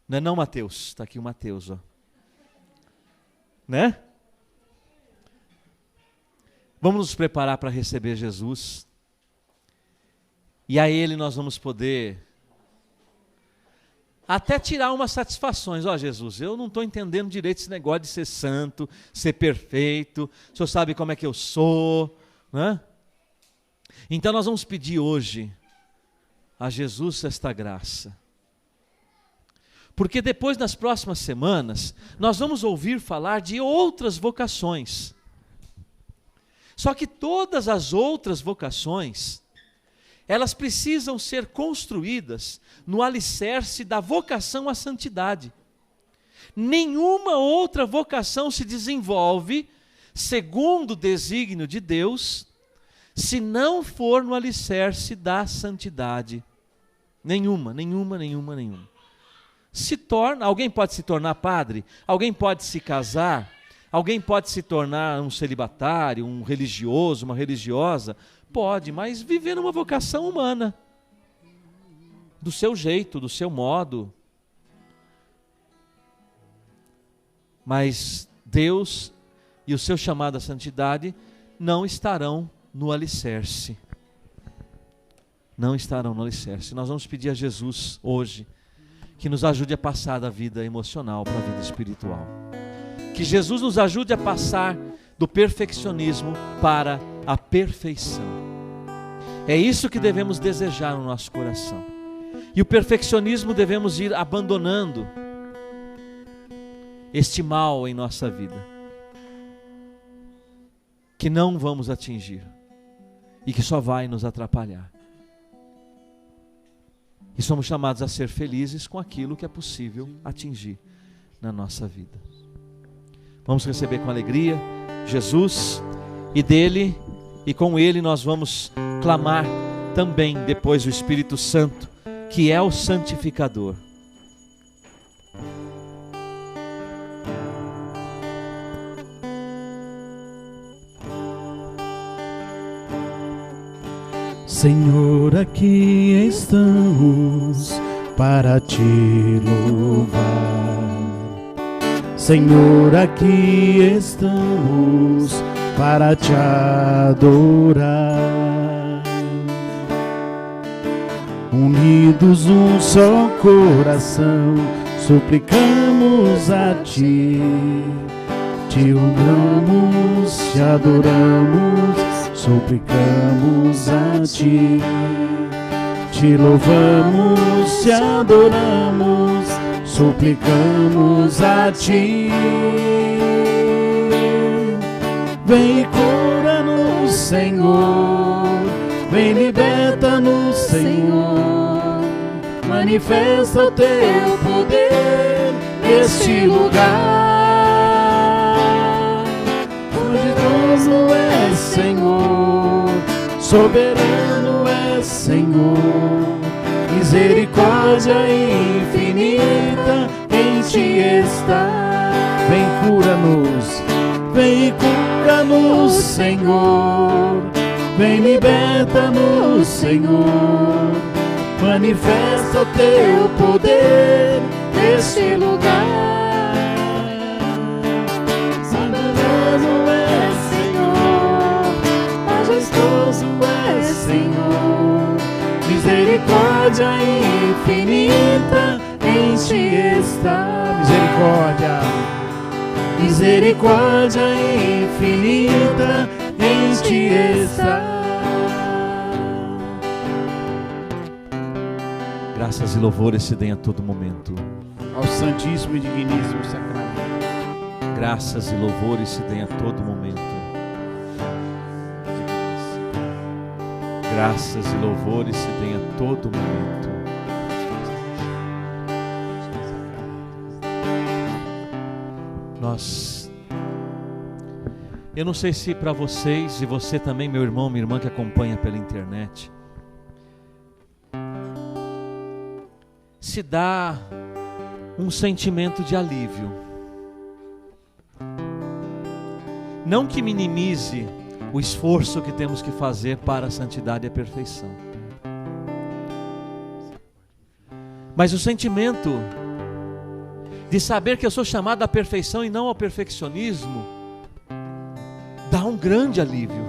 Não é não, Mateus? Está aqui o Mateus, ó. Né? Vamos nos preparar para receber Jesus. E a Ele nós vamos poder até tirar umas satisfações. Ó, Jesus, eu não estou entendendo direito esse negócio de ser santo, ser perfeito. O Senhor sabe como é que eu sou, né? Então nós vamos pedir hoje a Jesus esta graça. Porque depois, nas próximas semanas, nós vamos ouvir falar de outras vocações. Só que todas as outras vocações, elas precisam ser construídas no alicerce da vocação à santidade. Nenhuma outra vocação se desenvolve segundo o desígnio de Deus, se não for no alicerce da santidade. Nenhuma. Alguém pode se tornar padre, alguém pode se casar, alguém pode se tornar um celibatário, um religioso, uma religiosa, pode, mas viver numa vocação humana, do seu jeito, do seu modo. Mas Deus e o seu chamado à santidade não estarão no alicerce. Não estarão no alicerce. Nós vamos pedir a Jesus hoje que nos ajude a passar da vida emocional para a vida espiritual. Que Jesus nos ajude a passar do perfeccionismo para a perfeição. É isso que devemos desejar no nosso coração. E o perfeccionismo devemos ir abandonando este mal em nossa vida, que não vamos atingir e que só vai nos atrapalhar. E somos chamados a ser felizes com aquilo que é possível atingir na nossa vida. Vamos receber com alegria Jesus, e dele e com ele nós vamos clamar também depois o Espírito Santo, que é o santificador. Senhor, aqui estamos para te louvar. Senhor, aqui estamos para te adorar. Unidos um só coração, suplicamos a ti. Te honramos, te adoramos, suplicamos a ti. Te louvamos, te adoramos, suplicamos a ti. Vem e cura-nos, Senhor. Vem, liberta-nos, Senhor. Manifesta o teu poder neste lugar. Poderoso é, Senhor. Soberano é, Senhor. Misericórdia infinita em ti está. Vem, cura-nos. Vem e cura-nos, Senhor. Vem, liberta-nos, Senhor. manifesta o teu poder neste lugar. Poderoso é Senhor, majestoso é Senhor, misericórdia infinita em ti está. Misericórdia, misericórdia infinita em ti está. Graças e louvores se deem a todo momento ao Santíssimo e Digníssimo Sacramento. Graças e louvores se deem a todo momento. Graças e louvores se deem a todo momento. Eu não sei se para vocês, e você também, meu irmão, minha irmã que acompanha pela internet, se dá um sentimento de alívio. Não que minimize o esforço que temos que fazer para a santidade e a perfeição, mas o sentimento de saber que eu sou chamado à perfeição e não ao perfeccionismo dá um grande alívio.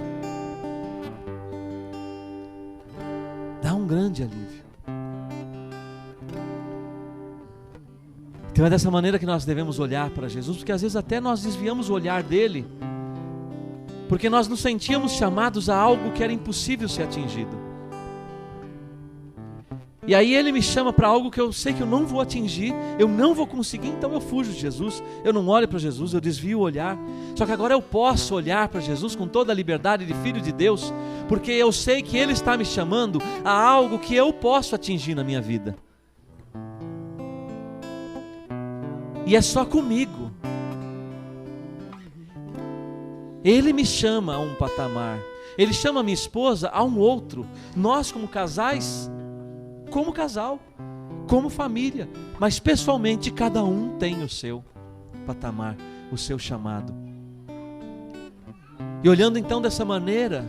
Dá um grande alívio. Então é dessa maneira que nós devemos olhar para Jesus, porque às vezes até nós desviamos o olhar dele, porque nós nos sentíamos chamados a algo que era impossível ser atingido. E aí ele me chama para algo que eu sei que eu não vou atingir, eu não vou conseguir, então eu fujo de Jesus, eu não olho para Jesus, eu desvio o olhar. Só que agora eu posso olhar para Jesus com toda a liberdade de filho de Deus, porque eu sei que Ele está me chamando a algo que eu posso atingir na minha vida. E é só comigo. Ele me chama a um patamar, Ele chama minha esposa a um outro. Nós como casais, como casal, como família, mas pessoalmente cada um tem o seu patamar, o seu chamado. E olhando então dessa maneira,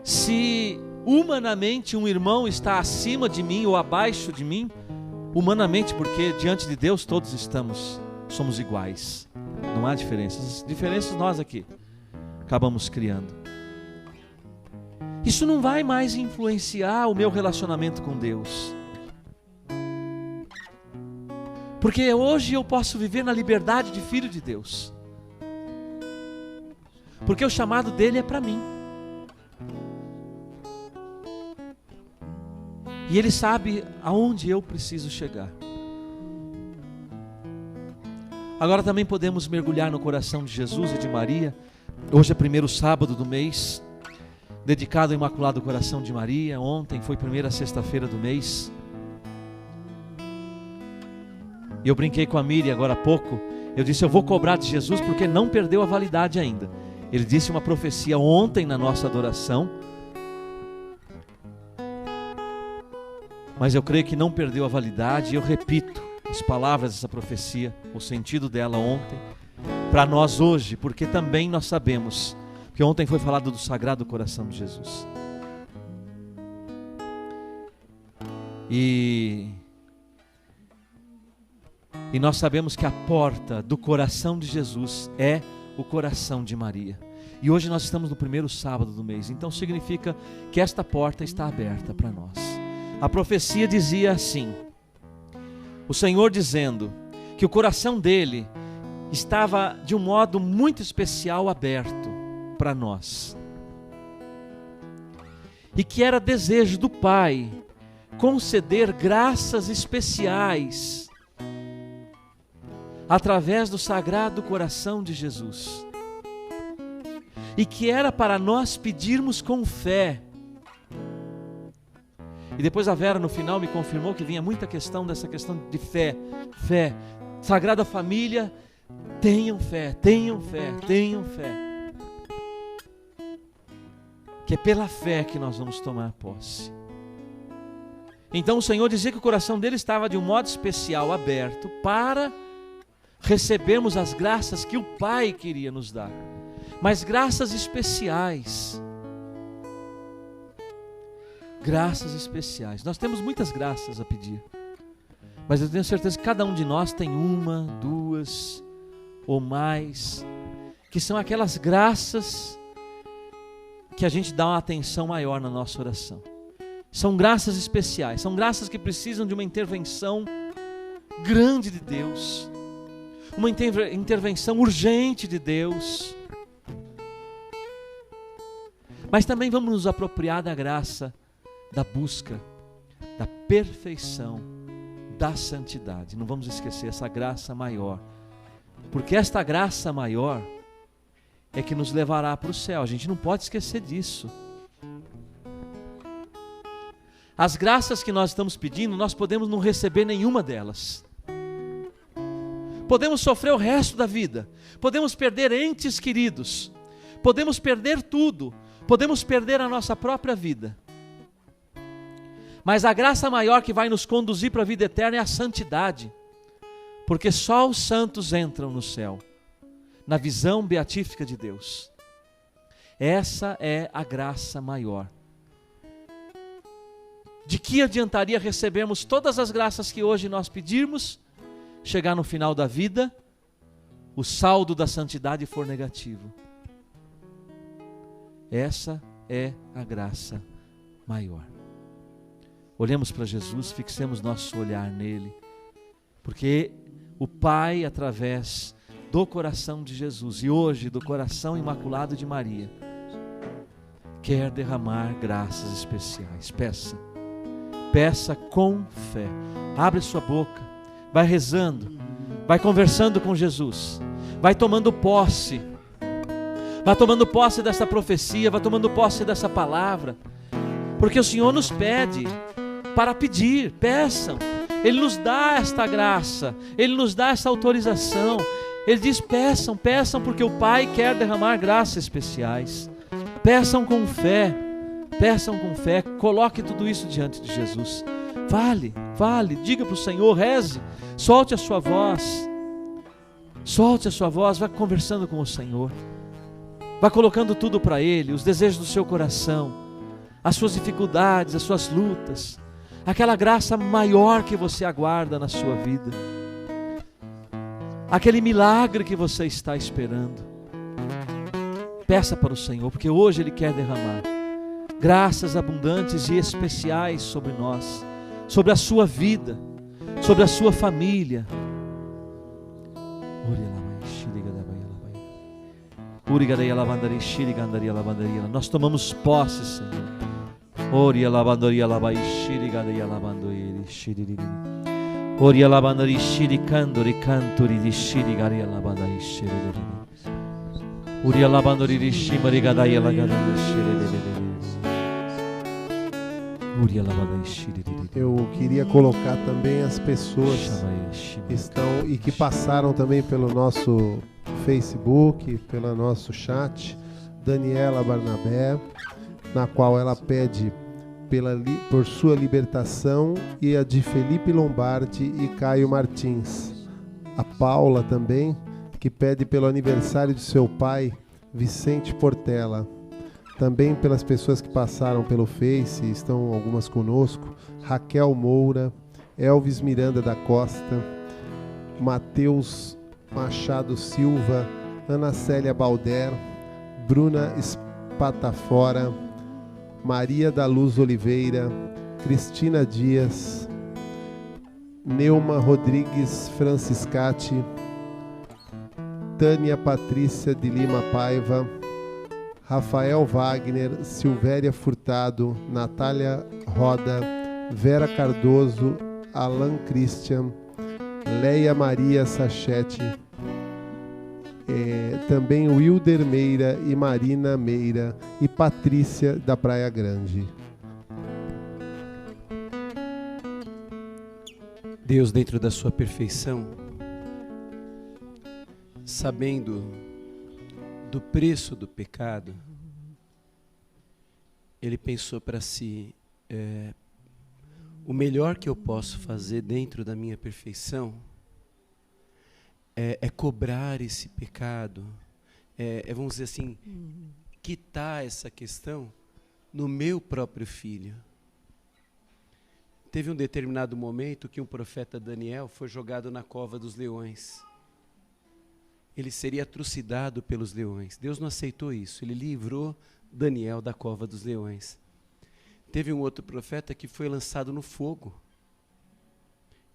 se humanamente um irmão está acima de mim ou abaixo de mim, humanamente, porque diante de Deus todos somos iguais, não há diferenças. As diferenças nós aqui acabamos criando. Isso não vai mais influenciar o meu relacionamento com Deus, porque hoje eu posso viver na liberdade de filho de Deus, porque o chamado dele é para mim, e ele sabe aonde eu preciso chegar. Agora também podemos mergulhar no coração de Jesus e de Maria. Hoje é o primeiro sábado do mês, dedicado ao Imaculado Coração de Maria. Ontem foi a primeira sexta-feira do mês. E eu brinquei com a Miriam agora há pouco. Eu disse, eu vou cobrar de Jesus porque não perdeu a validade ainda. Ele disse uma profecia ontem na nossa adoração, mas eu creio que não perdeu a validade. E eu repito as palavras dessa profecia, o sentido dela ontem, para nós hoje, porque também nós sabemos que ontem foi falado do Sagrado Coração de Jesus. E nós sabemos que a porta do coração de Jesus é o coração de Maria. E hoje nós estamos no primeiro sábado do mês, então significa que esta porta está aberta para nós. A profecia dizia assim, o Senhor dizendo que o coração dele estava de um modo muito especial aberto para nós, e que era desejo do Pai conceder graças especiais através do Sagrado Coração de Jesus, e que era para nós pedirmos com fé. E depois a Vera no final me confirmou que vinha muita questão dessa questão de fé. Sagrada Família, tenham fé, tenham fé, tenham fé. Que é pela fé que nós vamos tomar posse. Então o Senhor dizia que o coração dele estava de um modo especial aberto para recebermos as graças que o Pai queria nos dar, mas graças especiais. Graças especiais. Nós temos muitas graças a pedir, mas eu tenho certeza que cada um de nós tem uma, duas ou mais, que são aquelas graças que a gente dá uma atenção maior na nossa oração. São graças especiais, são graças que precisam de uma intervenção grande de Deus, uma intervenção urgente de Deus. Mas também vamos nos apropriar da graça da busca, da perfeição, da santidade. Não vamos esquecer essa graça maior, porque esta graça maior é que nos levará para o céu. A gente não pode esquecer disso. As graças que nós estamos pedindo, nós podemos não receber nenhuma delas. Podemos sofrer o resto da vida, podemos perder entes queridos, podemos perder tudo, podemos perder a nossa própria vida. Mas a graça maior que vai nos conduzir para a vida eterna é a santidade, porque só os santos entram no céu, na visão beatífica de Deus. Essa é a graça maior. De que adiantaria recebermos todas as graças que hoje nós pedirmos, chegar no final da vida, o saldo da santidade for negativo? Essa é a graça maior. Olhemos para Jesus, fixemos nosso olhar nele, porque o Pai, através do coração de Jesus e hoje do coração imaculado de Maria, quer derramar graças especiais. Peça com fé. Abre sua boca, vai rezando, vai conversando com Jesus, vai tomando posse dessa profecia, vai tomando posse dessa palavra, porque o Senhor nos pede para pedir. Peçam, Ele nos dá esta graça, Ele nos dá essa autorização. Ele diz: peçam, porque o Pai quer derramar graças especiais. Peçam com fé, coloque tudo isso diante de Jesus. Fale, diga para o Senhor, reze, solte a sua voz, vai conversando com o Senhor, vai colocando tudo para Ele, os desejos do seu coração, as suas dificuldades, as suas lutas, aquela graça maior que você aguarda na sua vida, aquele milagre que você está esperando. Peça para o Senhor, porque hoje Ele quer derramar graças abundantes e especiais sobre nós, sobre a sua vida, sobre a sua família. Nós tomamos posse, Senhor. Oria lavandoria labai shiri gadeia lavandoiri shiri. Oria lavandori shiri candori canturi di shiri gadeia lavandai shiri. Oria lavandori shimari gadeia lagadai shiri. Oria lavandai shiri. Eu queria colocar também as pessoas que estão e que passaram também pelo nosso Facebook, pelo nosso chat. Daniela Barnabé, na qual ela pede por sua libertação, e a de Felipe Lombardi e Caio Martins. A Paula também, que pede pelo aniversário de seu pai, Vicente Portela. Também pelas pessoas que passaram pelo Face, estão algumas conosco: Raquel Moura, Elvis Miranda da Costa, Matheus Machado Silva, Ana Célia Balder, Bruna Espatafora, Maria da Luz Oliveira, Cristina Dias, Neuma Rodrigues Franciscati, Tânia Patrícia de Lima Paiva, Rafael Wagner, Silvéria Furtado, Natália Roda, Vera Cardoso, Alan Christian, Leia Maria Sachete, também Wilder Meira e Marina Meira e Patrícia da Praia Grande. Deus, dentro da sua perfeição, sabendo do preço do pecado, Ele pensou para si: o melhor que eu posso fazer dentro da minha perfeição é cobrar esse pecado, vamos dizer assim, quitar essa questão no meu próprio filho. Teve um determinado momento que um profeta Daniel foi jogado na cova dos leões. Ele seria trucidado pelos leões. Deus não aceitou isso. Ele livrou Daniel da cova dos leões. Teve um outro profeta que foi lançado no fogo.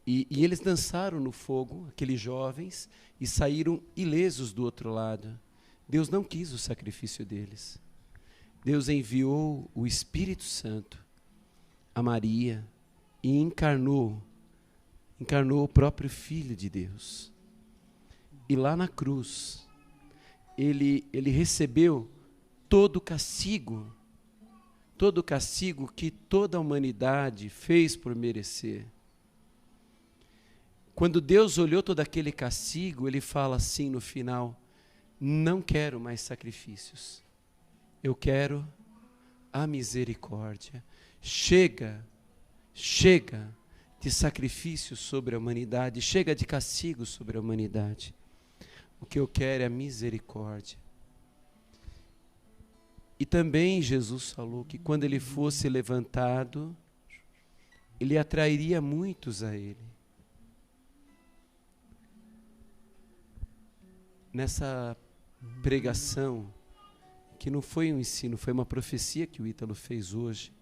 E eles dançaram no fogo, aqueles jovens, e saíram ilesos do outro lado. Deus não quis o sacrifício deles. Deus enviou o Espírito Santo a Maria e encarnou o próprio Filho de Deus. E lá na cruz, ele recebeu todo o castigo que toda a humanidade fez por merecer. Quando Deus olhou todo aquele castigo, ele fala assim no final: não quero mais sacrifícios, eu quero a misericórdia. Chega de sacrifício sobre a humanidade, chega de castigo sobre a humanidade. O que eu quero é a misericórdia. E também Jesus falou que quando ele fosse levantado, ele atrairia muitos a ele. Nessa pregação, que não foi um ensino, foi uma profecia que o Ítalo fez hoje,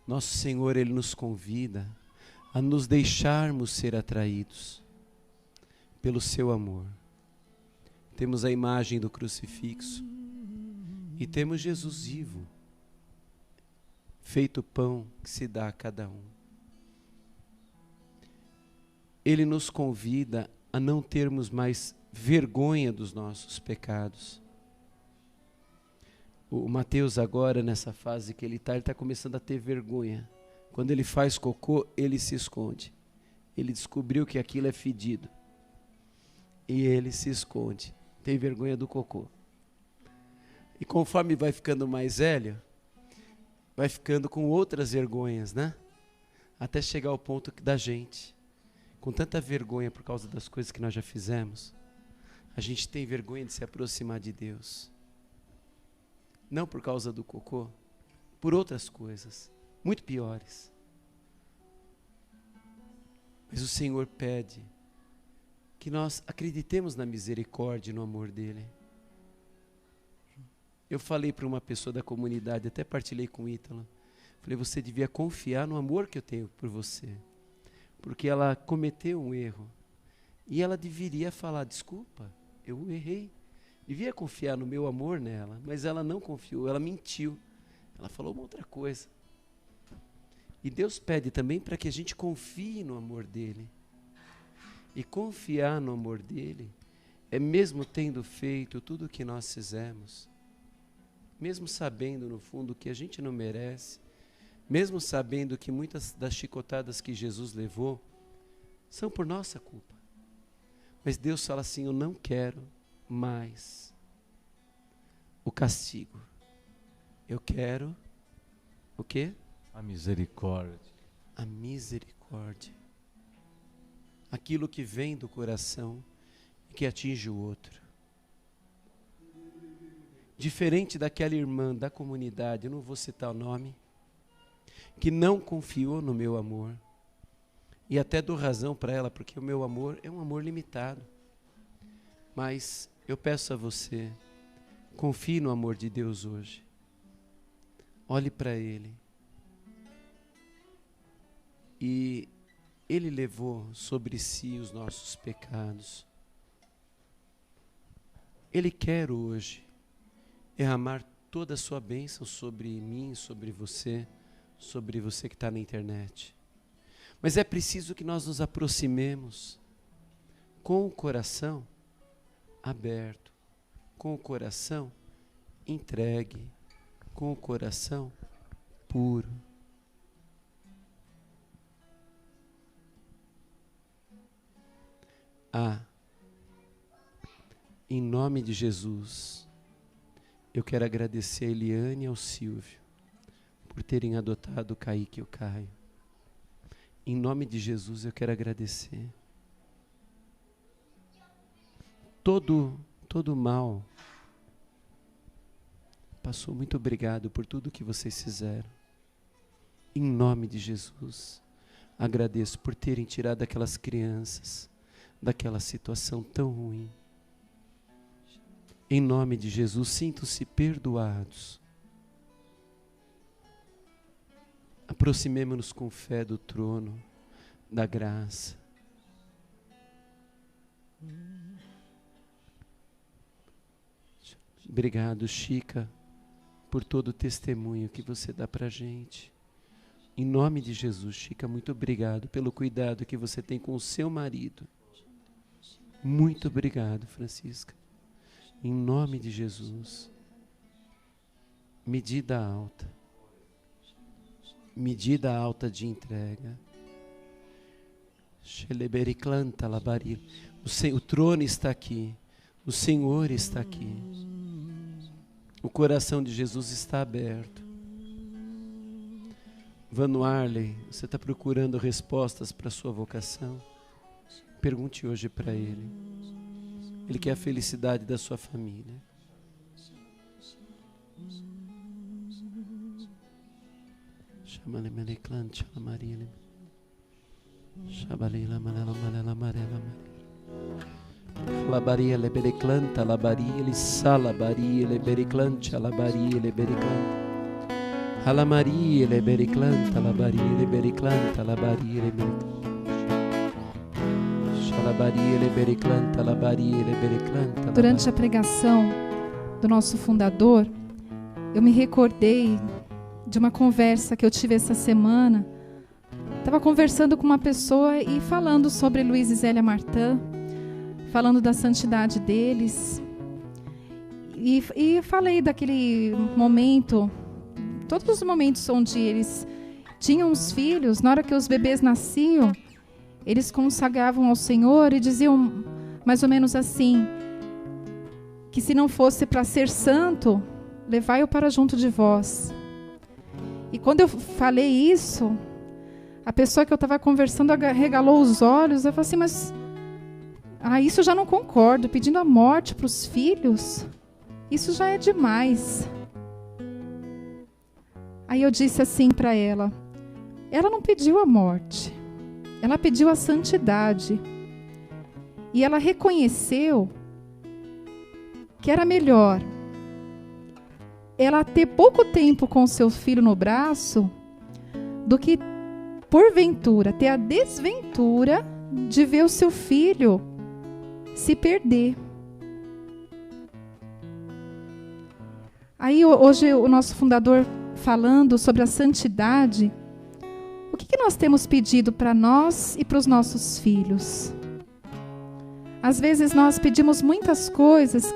nosso Senhor, Ele nos convida a nos deixarmos ser atraídos pelo seu amor. Temos a imagem do crucifixo e temos Jesus vivo, feito pão que se dá a cada um. Ele nos convida a não termos mais vergonha dos nossos pecados. O Mateus agora, nessa fase que ele está começando a ter vergonha. Quando ele faz cocô, ele se esconde. Ele descobriu que aquilo é fedido. E ele se esconde. Tem vergonha do cocô. E conforme vai ficando mais velho, vai ficando com outras vergonhas, né? Até chegar ao ponto da gente, com tanta vergonha por causa das coisas que nós já fizemos, a gente tem vergonha de se aproximar de Deus. Não por causa do cocô, por outras coisas, muito piores. Mas o Senhor pede que nós acreditemos na misericórdia e no amor dEle. Eu falei para uma pessoa da comunidade, até partilhei com o Ítalo, falei, você devia confiar no amor que eu tenho por você, porque ela cometeu um erro, e ela deveria falar, desculpa, eu errei. Devia confiar no meu amor nela, mas ela não confiou, ela mentiu. Ela falou uma outra coisa. E Deus pede também para que a gente confie no amor dEle. E confiar no amor dEle é mesmo tendo feito tudo o que nós fizemos, mesmo sabendo no fundo que a gente não merece, mesmo sabendo que muitas das chicotadas que Jesus levou são por nossa culpa. Mas Deus fala assim, eu não quero mais o castigo. Eu quero o quê? A misericórdia. A misericórdia. Aquilo que vem do coração e que atinge o outro. Diferente daquela irmã da comunidade, eu não vou citar o nome, que não confiou no meu amor. E até dou razão para ela, porque o meu amor é um amor limitado. Mas eu peço a você, confie no amor de Deus hoje. Olhe para Ele. E Ele levou sobre si os nossos pecados. Ele quer hoje derramar toda a sua bênção sobre mim, sobre você que está na internet. Mas é preciso que nós nos aproximemos com o coração aberto, com o coração entregue, com o coração puro. Em nome de Jesus, eu quero agradecer a Eliane e ao Silvio por terem adotado o Kaique e o Caio. Em nome de Jesus, eu quero agradecer. Todo mal passou. Muito obrigado por tudo que vocês fizeram. Em nome de Jesus, agradeço por terem tirado aquelas crianças daquela situação tão ruim. Em nome de Jesus, sintam-se perdoados. Aproximemo-nos com fé do trono da graça. Obrigado, Chica, por todo o testemunho que você dá para a gente. Em nome de Jesus, Chica, muito obrigado pelo cuidado que você tem com o seu marido. Muito obrigado, Francisca. Em nome de Jesus. Medida alta. Medida alta de entrega. O trono está aqui. O Senhor está aqui. O coração de Jesus está aberto. Vano Arley, você está procurando respostas para a sua vocação? Pergunte hoje para Ele. Ele quer a felicidade da sua família. Labaria lebericlanta, labaria ele salabaria lebericlanta, labaria lebericlanta. Alamaria lebericlanta, labaria lebericlanta, labaria lebericlanta. Xalabaria lebericlanta, labaria lebericlanta. Durante a pregação do nosso fundador, eu me recordei de uma conversa que eu tive essa semana. Estava conversando com uma pessoa e falando sobre Luiz e Zélia Martã, falando da santidade deles. E falei daquele momento, todos os momentos onde eles tinham os filhos, na hora que os bebês nasciam, eles consagravam ao Senhor e diziam mais ou menos assim, que se não fosse para ser santo, levai-o para junto de vós. E quando eu falei isso, a pessoa que eu estava conversando regalou os olhos. Eu falei assim, mas isso eu já não concordo. Pedindo a morte para os filhos, isso já é demais. Aí eu disse assim para ela, ela não pediu a morte, ela pediu a santidade. E ela reconheceu que era melhor ela ter pouco tempo com seu filho no braço do que, porventura, ter a desventura de ver o seu filho se perder. Aí hoje o nosso fundador falando sobre a santidade, o que nós temos pedido para nós e para os nossos filhos? Às vezes nós pedimos muitas coisas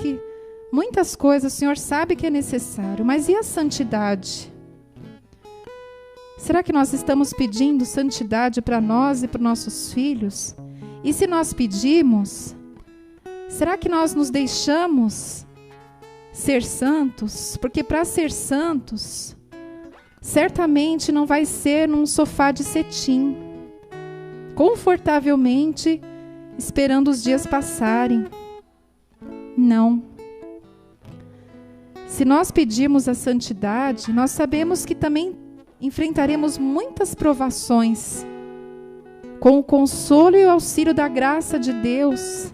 o Senhor sabe que é necessário, mas e a santidade? Será que nós estamos pedindo santidade para nós e para os nossos filhos? E se nós pedimos, será que nós nos deixamos ser santos? Porque para ser santos, certamente não vai ser num sofá de cetim, confortavelmente esperando os dias passarem. Não. Se nós pedirmos a santidade, nós sabemos que também enfrentaremos muitas provações. Com o consolo e o auxílio da graça de Deus,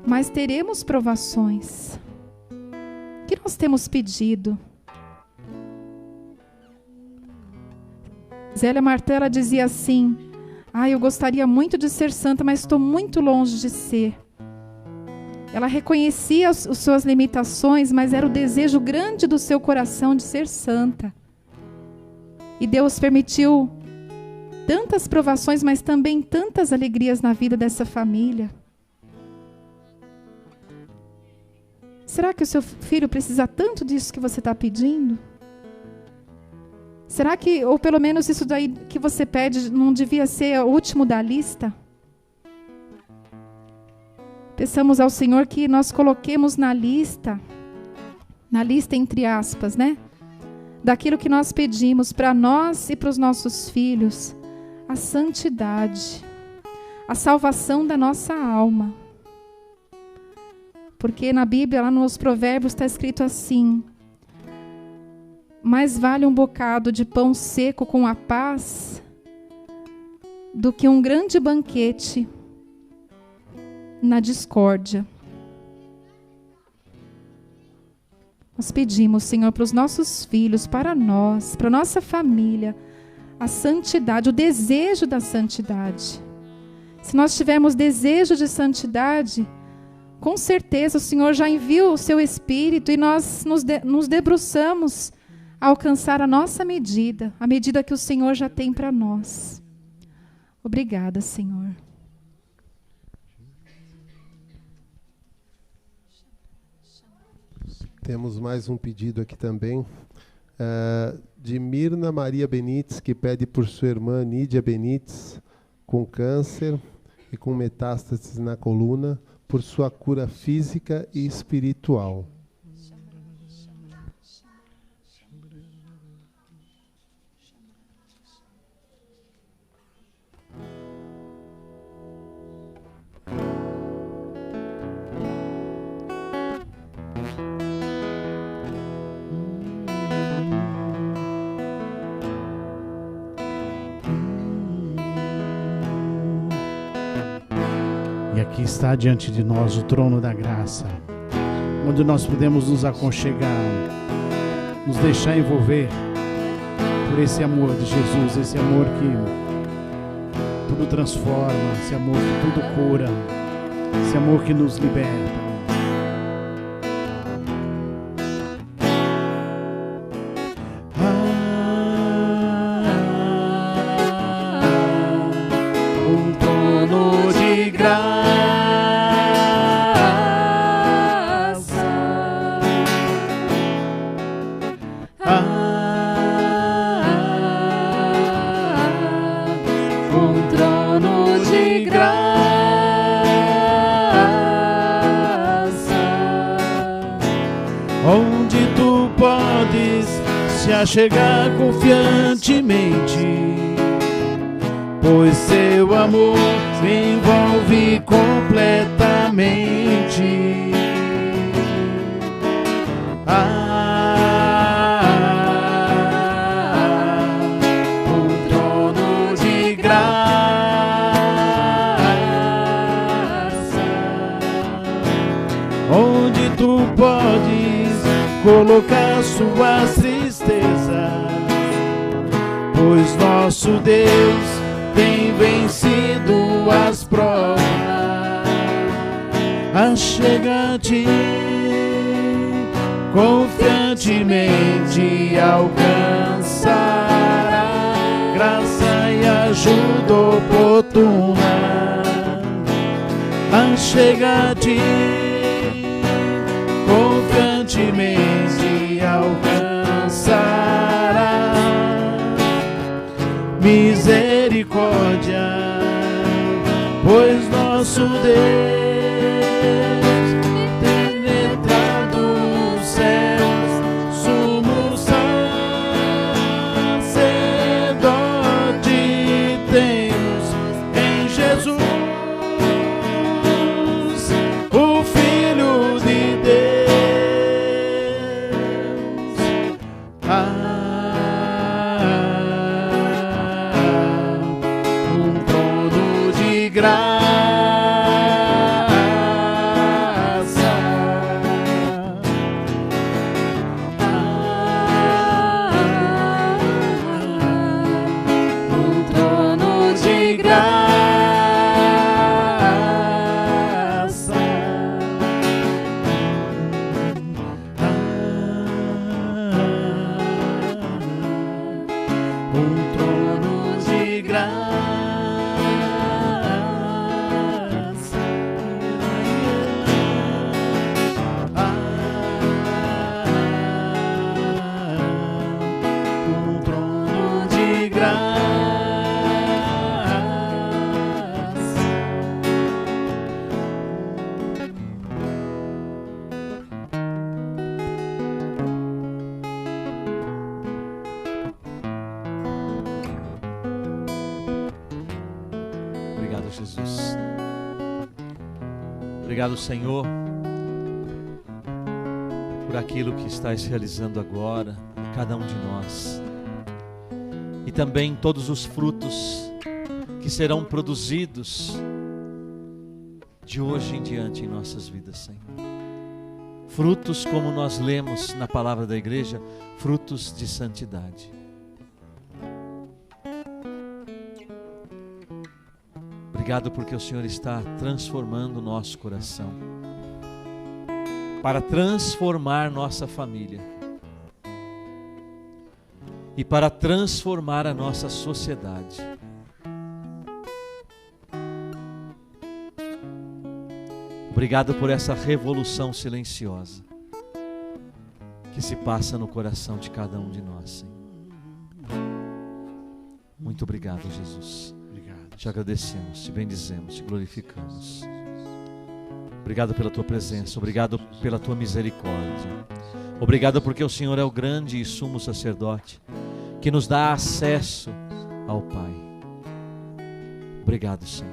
mas teremos provações. O que nós temos pedido? Zélia Martã, ela dizia assim, eu gostaria muito de ser santa, mas estou muito longe de ser. Ela reconhecia as suas limitações, mas era o desejo grande do seu coração de ser santa. E Deus permitiu tantas provações, mas também tantas alegrias na vida dessa família. Será que o seu filho precisa tanto disso que você está pedindo? Será que, ou pelo menos isso daí que você pede, não devia ser o último da lista? Peçamos ao Senhor que nós coloquemos na lista entre aspas, né? Daquilo que nós pedimos para nós e para os nossos filhos, a santidade, a salvação da nossa alma. Porque na Bíblia, lá nos Provérbios, está escrito assim, mais vale um bocado de pão seco com a paz do que um grande banquete na discórdia. Nós pedimos, Senhor, para os nossos filhos, para nós, para a nossa família, a santidade, o desejo da santidade. Se nós tivermos desejo de santidade, com certeza o Senhor já enviou o seu Espírito e nós nos debruçamos a alcançar a nossa medida, a medida que o Senhor já tem para nós. Obrigada, Senhor. Temos mais um pedido aqui também, de Mirna Maria Benites, que pede por sua irmã Nídia Benites, com câncer e com metástases na coluna, por sua cura física e espiritual. E aqui está diante de nós o trono da graça, onde nós podemos nos aconchegar, nos deixar envolver por esse amor de Jesus, esse amor que tudo transforma, esse amor que tudo cura, esse amor que nos liberta. Chegar confiantemente, pois seu amor me envolve completamente. Um trono de graça, onde tu podes colocar suas pois nosso Deus tem vencido as provas. Achega-te, confiantemente alcançará graça e ajuda oportuna. Achega-te, confiantemente alcançará misericórdia, pois nosso Deus penetrado os céus, sumo sacerdote temos em Jesus, o Filho de Deus. Jesus. Obrigado, Senhor, por aquilo que estás realizando agora, cada um de nós. E também todos os frutos que serão produzidos de hoje em diante em nossas vidas, Senhor. Frutos, como nós lemos na palavra da igreja, frutos de santidade. Obrigado porque o Senhor está transformando o nosso coração, para transformar nossa família e para transformar a nossa sociedade. Obrigado por essa revolução silenciosa que se passa no coração de cada um de nós, Senhor. Muito obrigado, Jesus. Te agradecemos, te bendizemos, te glorificamos. Obrigado pela tua presença, obrigado pela tua misericórdia. Obrigado porque o Senhor é o grande e sumo sacerdote que nos dá acesso ao Pai. Obrigado, Senhor.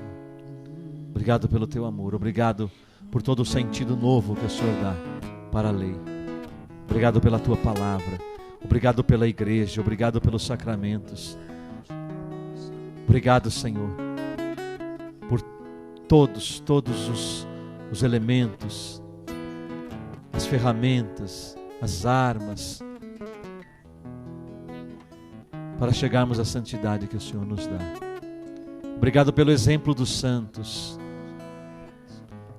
Obrigado pelo teu amor, obrigado por todo o sentido novo que o Senhor dá para a lei. Obrigado pela tua palavra, obrigado pela igreja, obrigado pelos sacramentos. Obrigado, Senhor, por todos os elementos, as ferramentas, as armas, para chegarmos à santidade que o Senhor nos dá. Obrigado pelo exemplo dos santos,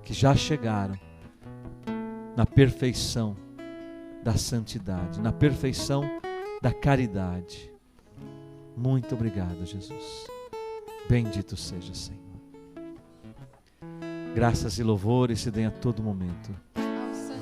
que já chegaram na perfeição da santidade, na perfeição da caridade. Muito obrigado, Jesus. Bendito seja, Senhor. Graças e louvores se deem a todo momento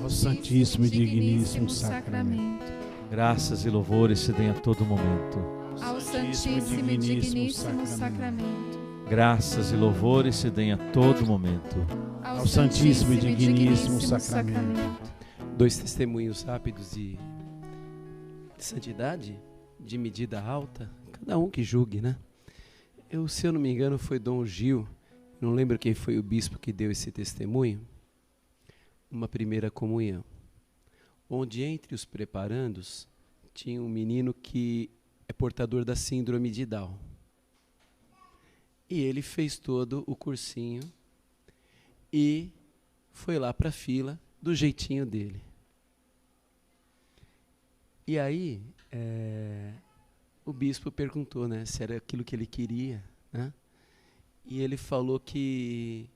ao Santíssimo e Digníssimo Sacramento. Graças e louvores se deem a todo momento ao Santíssimo e Digníssimo Sacramento. Graças e louvores se deem a todo momento ao Santíssimo e Digníssimo Sacramento. 2 testemunhos rápidos de santidade, de medida alta, cada um que julgue, né? Se eu não me engano, foi Dom Gil, não lembro quem foi o bispo que deu esse testemunho, uma primeira comunhão, onde entre os preparandos tinha um menino que é portador da síndrome de Down. E ele fez todo o cursinho e foi lá para a fila do jeitinho dele. E aí, o bispo perguntou, né, se era aquilo que ele queria, né? E ele falou que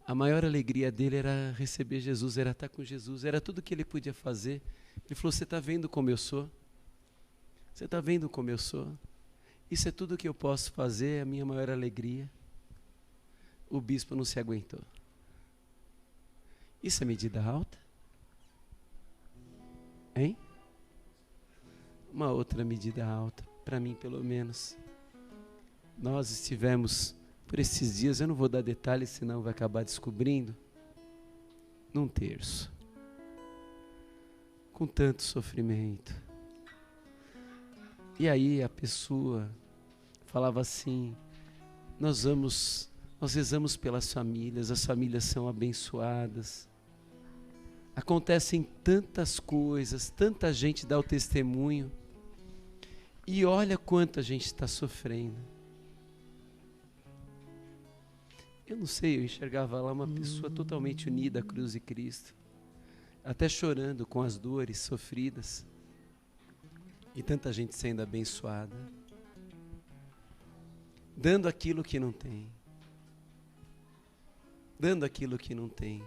a maior alegria dele era receber Jesus, era estar com Jesus, era tudo que ele podia fazer. Ele falou, você está vendo como eu sou? Você está vendo como eu sou? Isso é tudo que eu posso fazer, é a minha maior alegria. O bispo não se aguentou. Isso é medida alta? Hein? Uma outra medida alta, para mim pelo menos. Nós estivemos, por esses dias, eu não vou dar detalhes, senão vai acabar descobrindo, num terço, com tanto sofrimento. E aí a pessoa falava assim, nós rezamos pelas famílias, as famílias são abençoadas. Acontecem tantas coisas, tanta gente dá o testemunho, e olha quanta gente está sofrendo. Eu não sei, eu enxergava lá uma pessoa totalmente unida à cruz de Cristo, até chorando com as dores sofridas, e tanta gente sendo abençoada, dando aquilo que não tem, dando aquilo que não tem,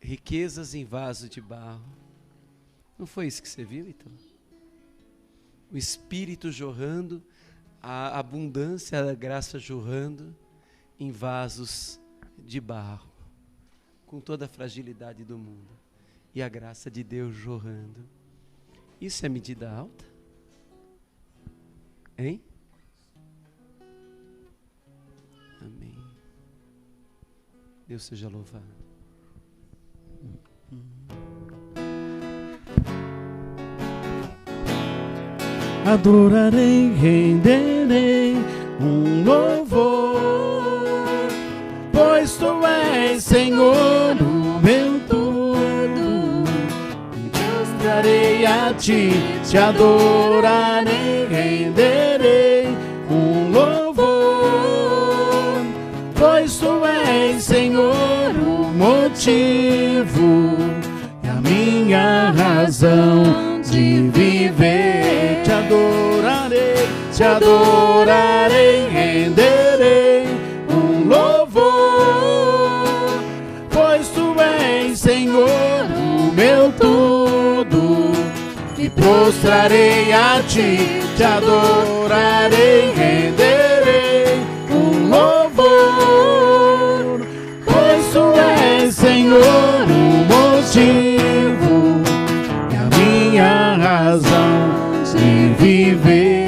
riquezas em vaso de barro. Não foi isso que você viu, então? O Espírito jorrando, a abundância da graça jorrando em vasos de barro, com toda a fragilidade do mundo, e a graça de Deus jorrando. Isso é medida alta? Hein? Amém. Deus seja louvado. Adorarei, renderei um louvor, pois Tu és, Senhor, o meu tudo. Te estarei a a ti, te adorarei, renderei um louvor, pois tu és, Senhor, o motivo e a minha razão de viver. Te adorarei, renderei um louvor, pois tu és, Senhor, o meu tudo. Me prostrarei a ti, te adorarei, renderei um louvor, pois tu és, Senhor, o motivo e a minha razão de viver.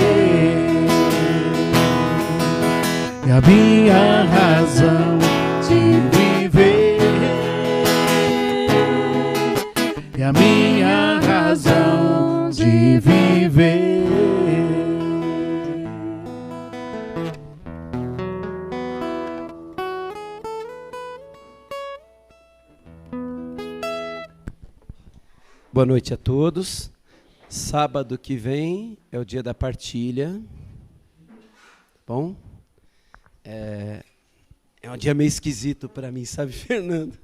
E a minha razão de viver. E a minha razão de viver. Boa noite a todos. Sábado que vem é o dia da partilha. Bom? É um dia meio esquisito para mim, sabe, Fernando?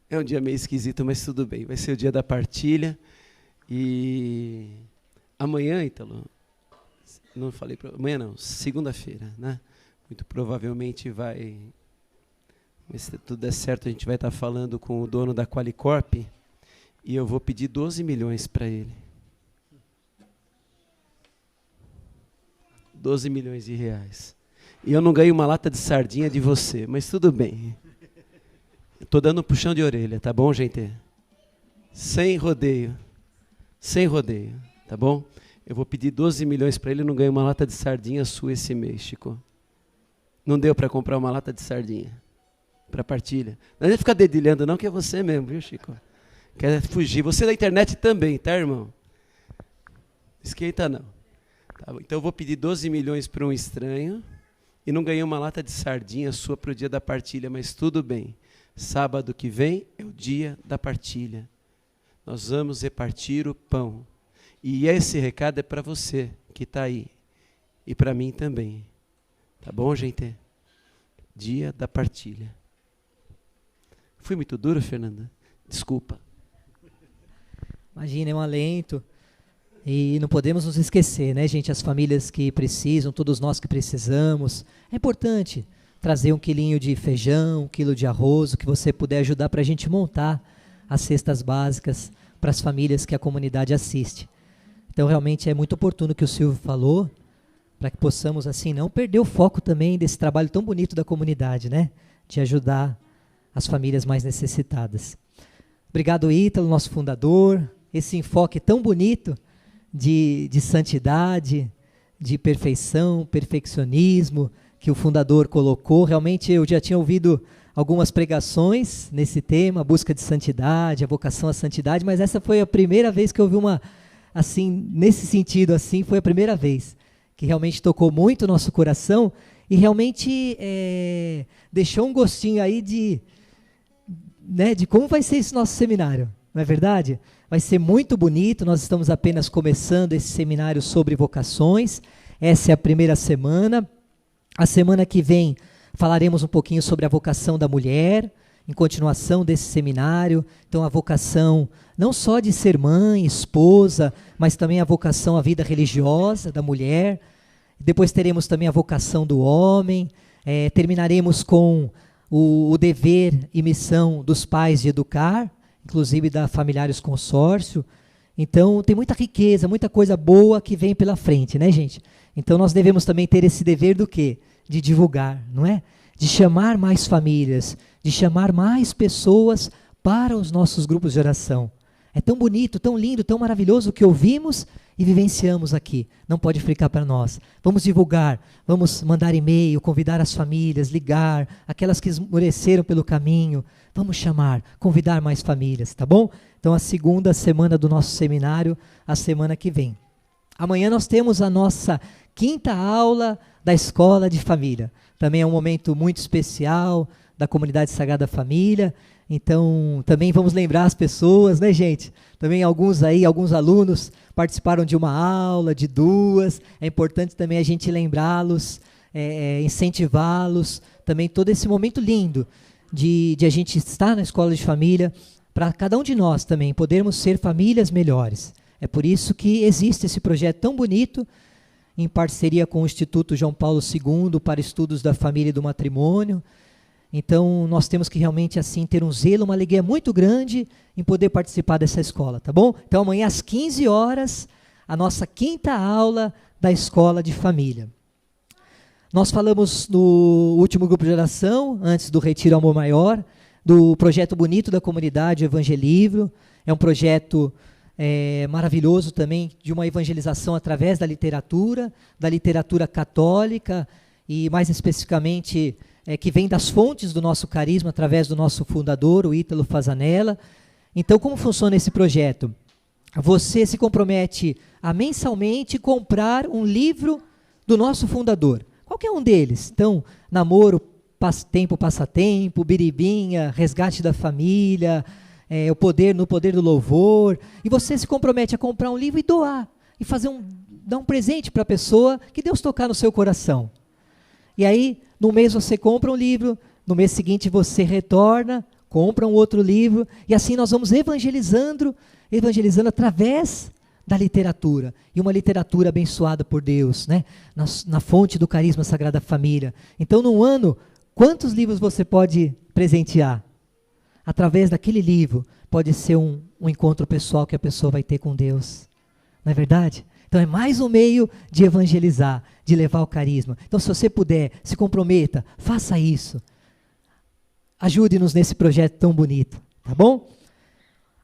É um dia meio esquisito, mas tudo bem. Vai ser o dia da partilha. E amanhã, Ítalo, não falei para amanhã não, segunda-feira, né? Muito provavelmente vai, se tudo der certo, a gente vai estar falando com o dono da Qualicorp e eu vou pedir 12 milhões para ele. 12 milhões de reais. E eu não ganho uma lata de sardinha de você, mas tudo bem. Estou dando um puxão de orelha, tá bom, gente? Sem rodeio. Sem rodeio, tá bom? Eu vou pedir 12 milhões para ele e não ganho uma lata de sardinha sua esse mês, Chico. Não deu para comprar uma lata de sardinha. Para partilha. Não adianta ficar dedilhando não, que é você mesmo, viu, Chico? Quer fugir. Você da internet também, tá, irmão? Esquenta não. Tá bom. Então eu vou pedir 12 milhões para um estranho e não ganhei uma lata de sardinha sua para o dia da partilha, mas tudo bem. Sábado que vem é o dia da partilha. Nós vamos repartir o pão. E esse recado é para você que está aí. E para mim também. Tá bom, gente? Dia da partilha. Fui muito duro, Fernanda? Desculpa. Imagina, é um alento. E não podemos nos esquecer, né, gente? As famílias que precisam, todos nós que precisamos. É importante trazer 1 quilinho de feijão, 1 quilo de arroz, o que você puder ajudar para a gente montar as cestas básicas para as famílias que a comunidade assiste. Então, realmente é muito oportuno o que o Silvio falou, para que possamos, assim, não perder o foco também desse trabalho tão bonito da comunidade, né? De ajudar as famílias mais necessitadas. Obrigado, Ítalo, nosso fundador, esse enfoque tão bonito de santidade, de perfeição, perfeccionismo, que o fundador colocou. Realmente eu já tinha ouvido algumas pregações nesse tema, a busca de santidade, a vocação à santidade, mas essa foi a primeira vez que eu ouvi uma, assim, nesse sentido, assim, foi a primeira vez que realmente tocou muito o nosso coração e realmente deixou um gostinho aí de como vai ser esse nosso seminário, não é verdade? Vai ser muito bonito, nós estamos apenas começando esse seminário sobre vocações, essa é a primeira semana. A semana que vem falaremos um pouquinho sobre a vocação da mulher, em continuação desse seminário. Então a vocação não só de ser mãe, esposa, mas também a vocação à vida religiosa da mulher. Depois teremos também a vocação do homem, terminaremos com o dever e missão dos pais de educar, inclusive da Familiares Consórcio. Então tem muita riqueza, muita coisa boa que vem pela frente, né, gente? Então nós devemos também ter esse dever do quê? De divulgar, não é? De chamar mais famílias, de chamar mais pessoas para os nossos grupos de oração. É tão bonito, tão lindo, tão maravilhoso o que ouvimos e vivenciamos aqui. Não pode ficar para nós. Vamos divulgar, vamos mandar e-mail, convidar as famílias, ligar, aquelas que esmoreceram pelo caminho. Vamos chamar, convidar mais famílias, tá bom? Então a segunda semana do nosso seminário, a semana que vem. Amanhã nós temos a nossa 5ª aula da Escola de Família. Também é um momento muito especial da comunidade Sagrada Família. Então, também vamos lembrar as pessoas, né, gente? Também alguns alunos participaram de uma aula, de 2. É importante também a gente lembrá-los, incentivá-los. Também todo esse momento lindo de a gente estar na escola de família, para cada um de nós também podermos ser famílias melhores. É por isso que existe esse projeto tão bonito, em parceria com o Instituto João Paulo II para Estudos da Família e do Matrimônio. Então, nós temos que realmente assim ter um zelo, uma alegria muito grande em poder participar dessa escola, tá bom? Então, amanhã às 15 horas, a nossa 5ª aula da Escola de Família. Nós falamos no último grupo de oração, antes do Retiro Amor Maior, do projeto bonito da comunidade Evangelivro. É um projeto maravilhoso também, de uma evangelização através da literatura católica, e mais especificamente que vem das fontes do nosso carisma, através do nosso fundador, o Ítalo Fasanella. Então, como funciona esse projeto? Você se compromete a mensalmente comprar um livro do nosso fundador, qualquer um deles. Então, Namoro, Passatempo, Biribinha, Resgate da Família, No Poder do Louvor, e você se compromete a comprar um livro e doar, e dar um presente para a pessoa que Deus tocar no seu coração. E aí, no mês você compra um livro, no mês seguinte você retorna, compra um outro livro, e assim nós vamos evangelizando através da literatura, e uma literatura abençoada por Deus, né? Na fonte do carisma Sagrada Família. Então, num ano, quantos livros você pode presentear? Através daquele livro, pode ser um encontro pessoal que a pessoa vai ter com Deus. Não é verdade? Então é mais um meio de evangelizar, de levar o carisma. Então, se você puder, se comprometa, faça isso. Ajude-nos nesse projeto tão bonito, tá bom?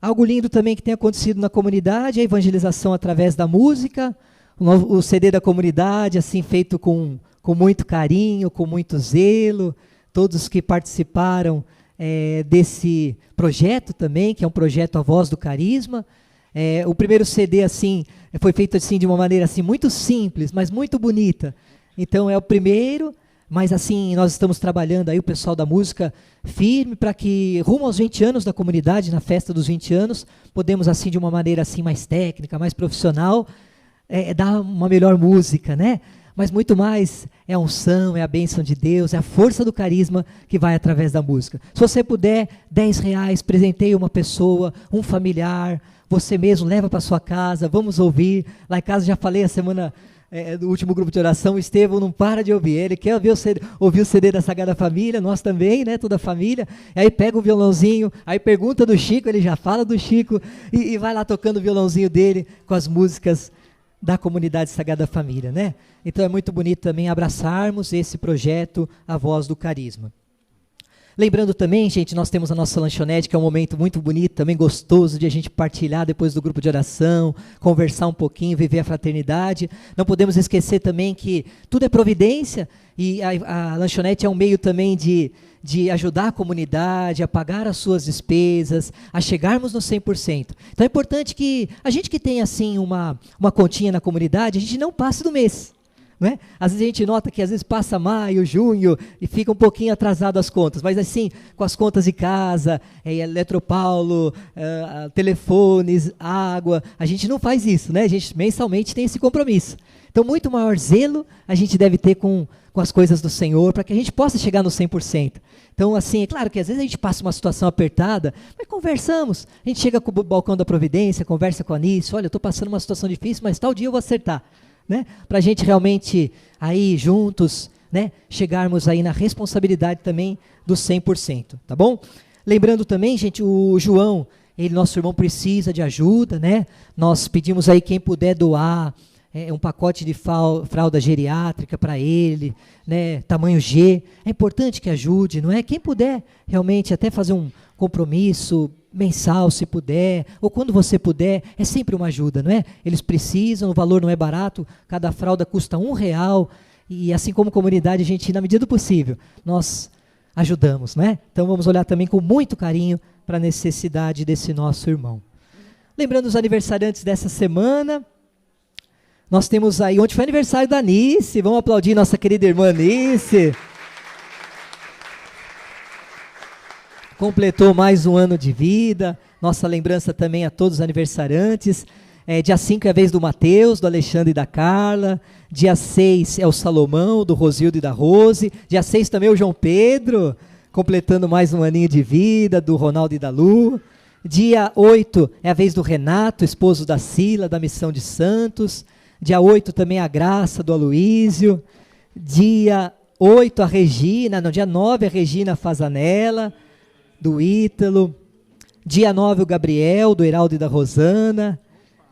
Algo lindo também que tem acontecido na comunidade é a evangelização através da música. O CD da comunidade, assim, feito com muito carinho, com muito zelo. Todos que participaram desse projeto também, que é um projeto A Voz do Carisma. O primeiro CD, assim, foi feito assim, de uma maneira assim, muito simples, mas muito bonita. Então, é o primeiro, mas assim, nós estamos trabalhando aí, o pessoal da música, firme, para que, rumo aos 20 anos da comunidade, na festa dos 20 anos, podemos, assim, de uma maneira assim, mais técnica, mais profissional, dar uma melhor música, né? Mas muito mais é a unção, é a bênção de Deus, é a força do carisma que vai através da música. Se você puder, R$10, presenteie uma pessoa, um familiar, você mesmo leva para sua casa, vamos ouvir. Lá em casa já falei a semana do último grupo de oração, o Estevão não para de ouvir, ele quer ouvir o CD da Sagrada Família, nós também, né, toda a família, e aí pega o violãozinho, aí pergunta do Chico, ele já fala do Chico, e vai lá tocando o violãozinho dele com as músicas da comunidade Sagrada Família, né? Então é muito bonito também abraçarmos esse projeto A Voz do Carisma. Lembrando também, gente, nós temos a nossa lanchonete, que é um momento muito bonito, também gostoso de a gente partilhar depois do grupo de oração, conversar um pouquinho, viver a fraternidade. Não podemos esquecer também que tudo é providência, e a lanchonete é um meio também de ajudar a comunidade, a pagar as suas despesas, a chegarmos no 100%. Então é importante que a gente que tem assim uma continha na comunidade, a gente não passe do mês. Né? Às vezes a gente nota que às vezes passa maio, junho e fica um pouquinho atrasado as contas, mas assim, com as contas de casa, Eletropaulo, telefones, água, a gente não faz isso, né? A gente mensalmente tem esse compromisso. Então, muito maior zelo a gente deve ter com as coisas do Senhor, para que a gente possa chegar no 100%. Então, assim, é claro que às vezes a gente passa uma situação apertada, mas conversamos. A gente chega com o balcão da providência, conversa com a Anice, olha, eu estou passando uma situação difícil, mas tal dia eu vou acertar. Né? Para a gente realmente, aí juntos, né, chegarmos aí na responsabilidade também do 100%, tá bom? Lembrando também, gente, o João, nosso irmão precisa de ajuda, né? Nós pedimos aí quem puder doar um pacote de fralda geriátrica para ele, né, tamanho G. É importante que ajude, não é? Quem puder realmente até fazer um compromisso mensal, se puder, ou quando você puder, é sempre uma ajuda, não é? Eles precisam, o valor não é barato, cada fralda custa R$1, e assim como comunidade, a gente, na medida do possível, nós ajudamos, não é? Então vamos olhar também com muito carinho para a necessidade desse nosso irmão. Lembrando os aniversariantes dessa semana, nós temos aí, ontem foi aniversário da Anice, vamos aplaudir nossa querida irmã Anice. completou mais um ano de vida. Nossa lembrança também a todos os aniversariantes. Dia 5 é a vez do Mateus, do Alexandre e da Carla. Dia 6 é o Salomão, do Rosildo e da Rose. Dia 6 também o João Pedro, completando mais um aninho de vida, do Ronaldo e da Lu. Dia 8 é a vez do Renato, esposo da Cila, da Missão de Santos. Dia 8 também a Graça, do Aloísio. Dia 8 a Regina, não, dia 9 a Regina Fazanella, do Ítalo. Dia 9 o Gabriel, do Heraldo e da Rosana.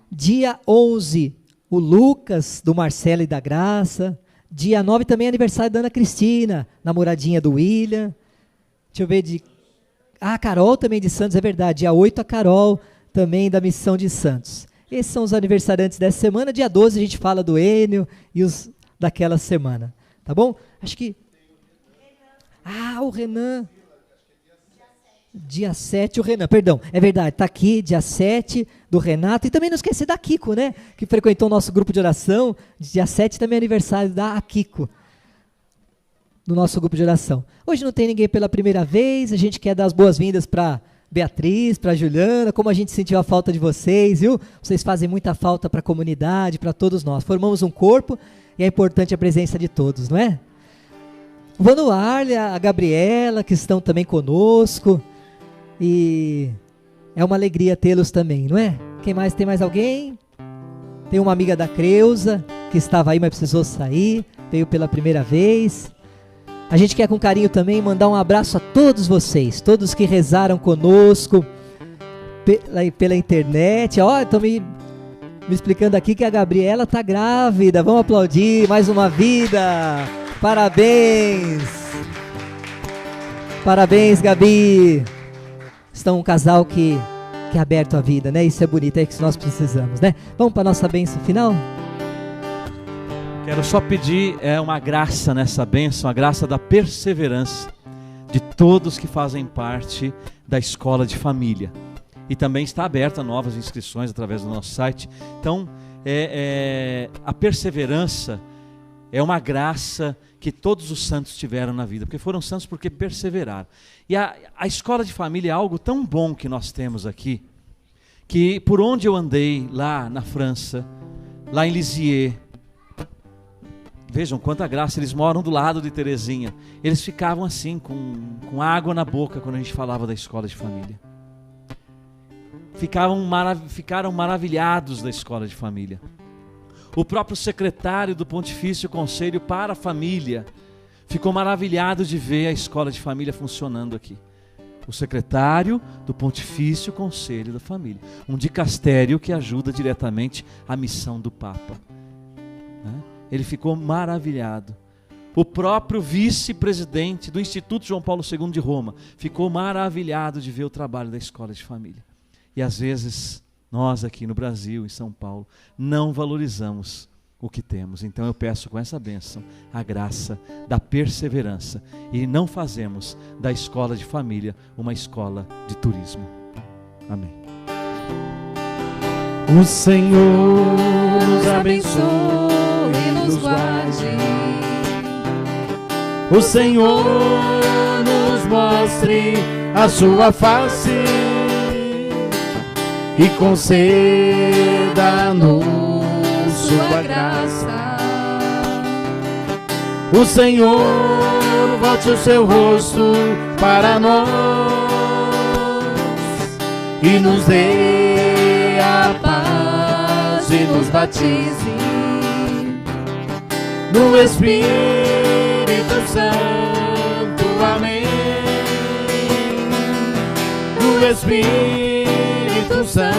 Dia 11 o Lucas, do Marcelo e da Graça. Dia 9 também é aniversário da Ana Cristina, namoradinha do William. Deixa eu ver a Carol também de Santos, é verdade. Dia 8 a Carol, também da Missão de Santos. Esses são os aniversariantes dessa semana. Dia 12 a gente fala do Enio e os daquela semana. Tá bom? Acho que... o Renan. Dia 7, o Renan, perdão. É verdade, está aqui, dia 7, do Renato. E também não esquecer da Kiko, né? Que frequentou o nosso grupo de oração. Dia 7 também é aniversário da Kiko, do nosso grupo de oração. Hoje não tem ninguém pela primeira vez. A gente quer dar as boas-vindas para Beatriz, para Juliana, como a gente sentiu a falta de vocês, viu? Vocês fazem muita falta para a comunidade, para todos nós. Formamos um corpo e é importante a presença de todos, não é? O Vanuarle, a Gabriela, que estão também conosco. E é uma alegria tê-los também, não é? Quem mais? Tem mais alguém? Tem uma amiga da Creuza, que estava aí, mas precisou sair, veio pela primeira vez. A gente quer com carinho também mandar um abraço a todos vocês, todos que rezaram conosco pela internet. Estão me explicando aqui que a Gabriela está grávida. Vamos aplaudir, mais uma vida. Parabéns. Parabéns, Gabi. Estão um casal que é aberto à vida, né? Isso é bonito, é isso que nós precisamos, né? Vamos para a nossa bênção final? Quero só pedir uma graça nessa bênção, a graça da perseverança de todos que fazem parte da escola de família. E também está aberta novas inscrições através do nosso site. Então, a perseverança é uma graça que todos os santos tiveram na vida, porque foram santos porque perseveraram. E a escola de família é algo tão bom que nós temos aqui, que por onde eu andei lá na França, lá em Lisieux, vejam quanta graça, eles moram do lado de Terezinha, eles ficavam assim, com água na boca quando a gente falava da escola de família. Ficaram maravilhados da escola de família. O próprio secretário do Pontifício Conselho para a Família ficou maravilhado de ver a escola de família funcionando aqui. O secretário do Pontifício Conselho da Família, um dicastério que ajuda diretamente a missão do Papa, né? Ele ficou maravilhado. O próprio vice-presidente do Instituto João Paulo II de Roma ficou maravilhado de ver o trabalho da escola de família. E às vezes nós aqui no Brasil, em São Paulo, não valorizamos o que temos. Então eu peço com essa bênção a graça da perseverança e não fazemos da escola de família uma escola de turismo. Amém. O Senhor nos abençoe e nos guarde. O Senhor nos mostre a sua face e conceda-nos sua graça. O Senhor volte o seu rosto para nós e nos dê a paz e nos batize no Espírito Santo. Amém. No Espírito Santo.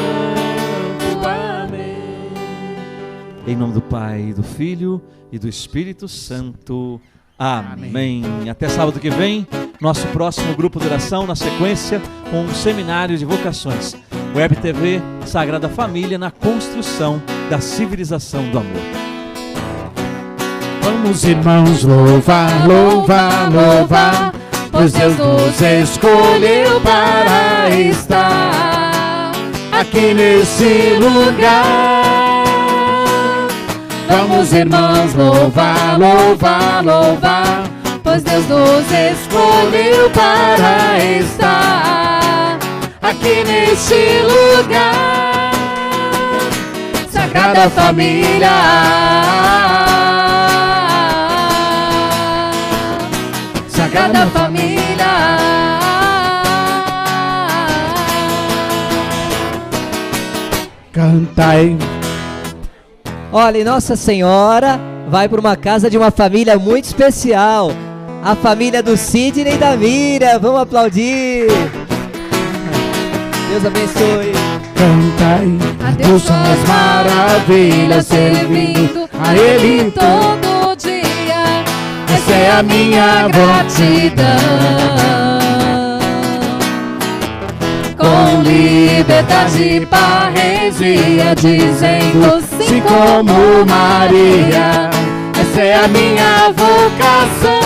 Amém. Em nome do Pai, do Filho e do Espírito Santo. Amém. Até sábado que vem, nosso próximo grupo de oração, na sequência, com um seminário de vocações. Web TV Sagrada Família na construção da civilização do amor. Vamos, irmãos, louvar, louvar, louvar, pois Deus nos escolheu para estar aqui nesse lugar. Vamos, irmãos, louvar, louvar, louvar, pois Deus nos escolheu para estar aqui neste lugar. Sagrada Família, Sagrada Família. Cantai. Olha, Nossa Senhora vai para uma casa de uma família muito especial. A família do Sidney e da Miriam. Vamos aplaudir. Deus abençoe. Cantai A Deus suas maravilhas, servindo a Ele todo dia. Essa é a minha gratidão. Com liberdade e parresia, dizendo sim como Maria. Essa é a minha vocação.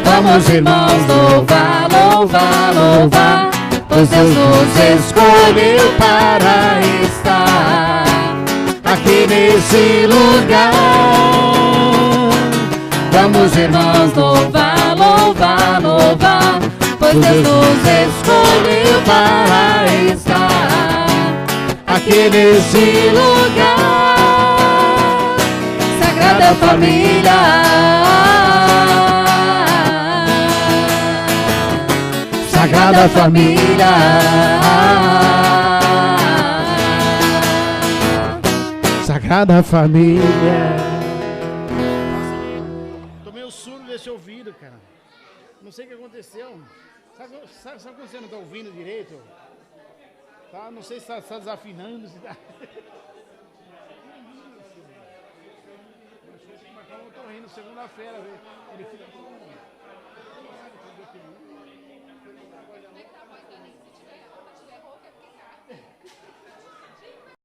Vamos irmãos, louvar, louvar, louvar, pois Deus nos escolheu para estar aqui nesse lugar. Vamos irmãos, louvar, louvar, louvar, pois Deus nos escolheu para estar aqui nesse lugar. Sagrada Família, Sagrada Família, Sagrada Família. Tô meio surdo desse ouvido, cara. Não sei o que aconteceu. Sabe quando você não tá ouvindo direito? Tá? Não sei se tá desafinando. Se tá... Acho que tem que marcar um otorrino segunda-feira, velho. Ele fica com...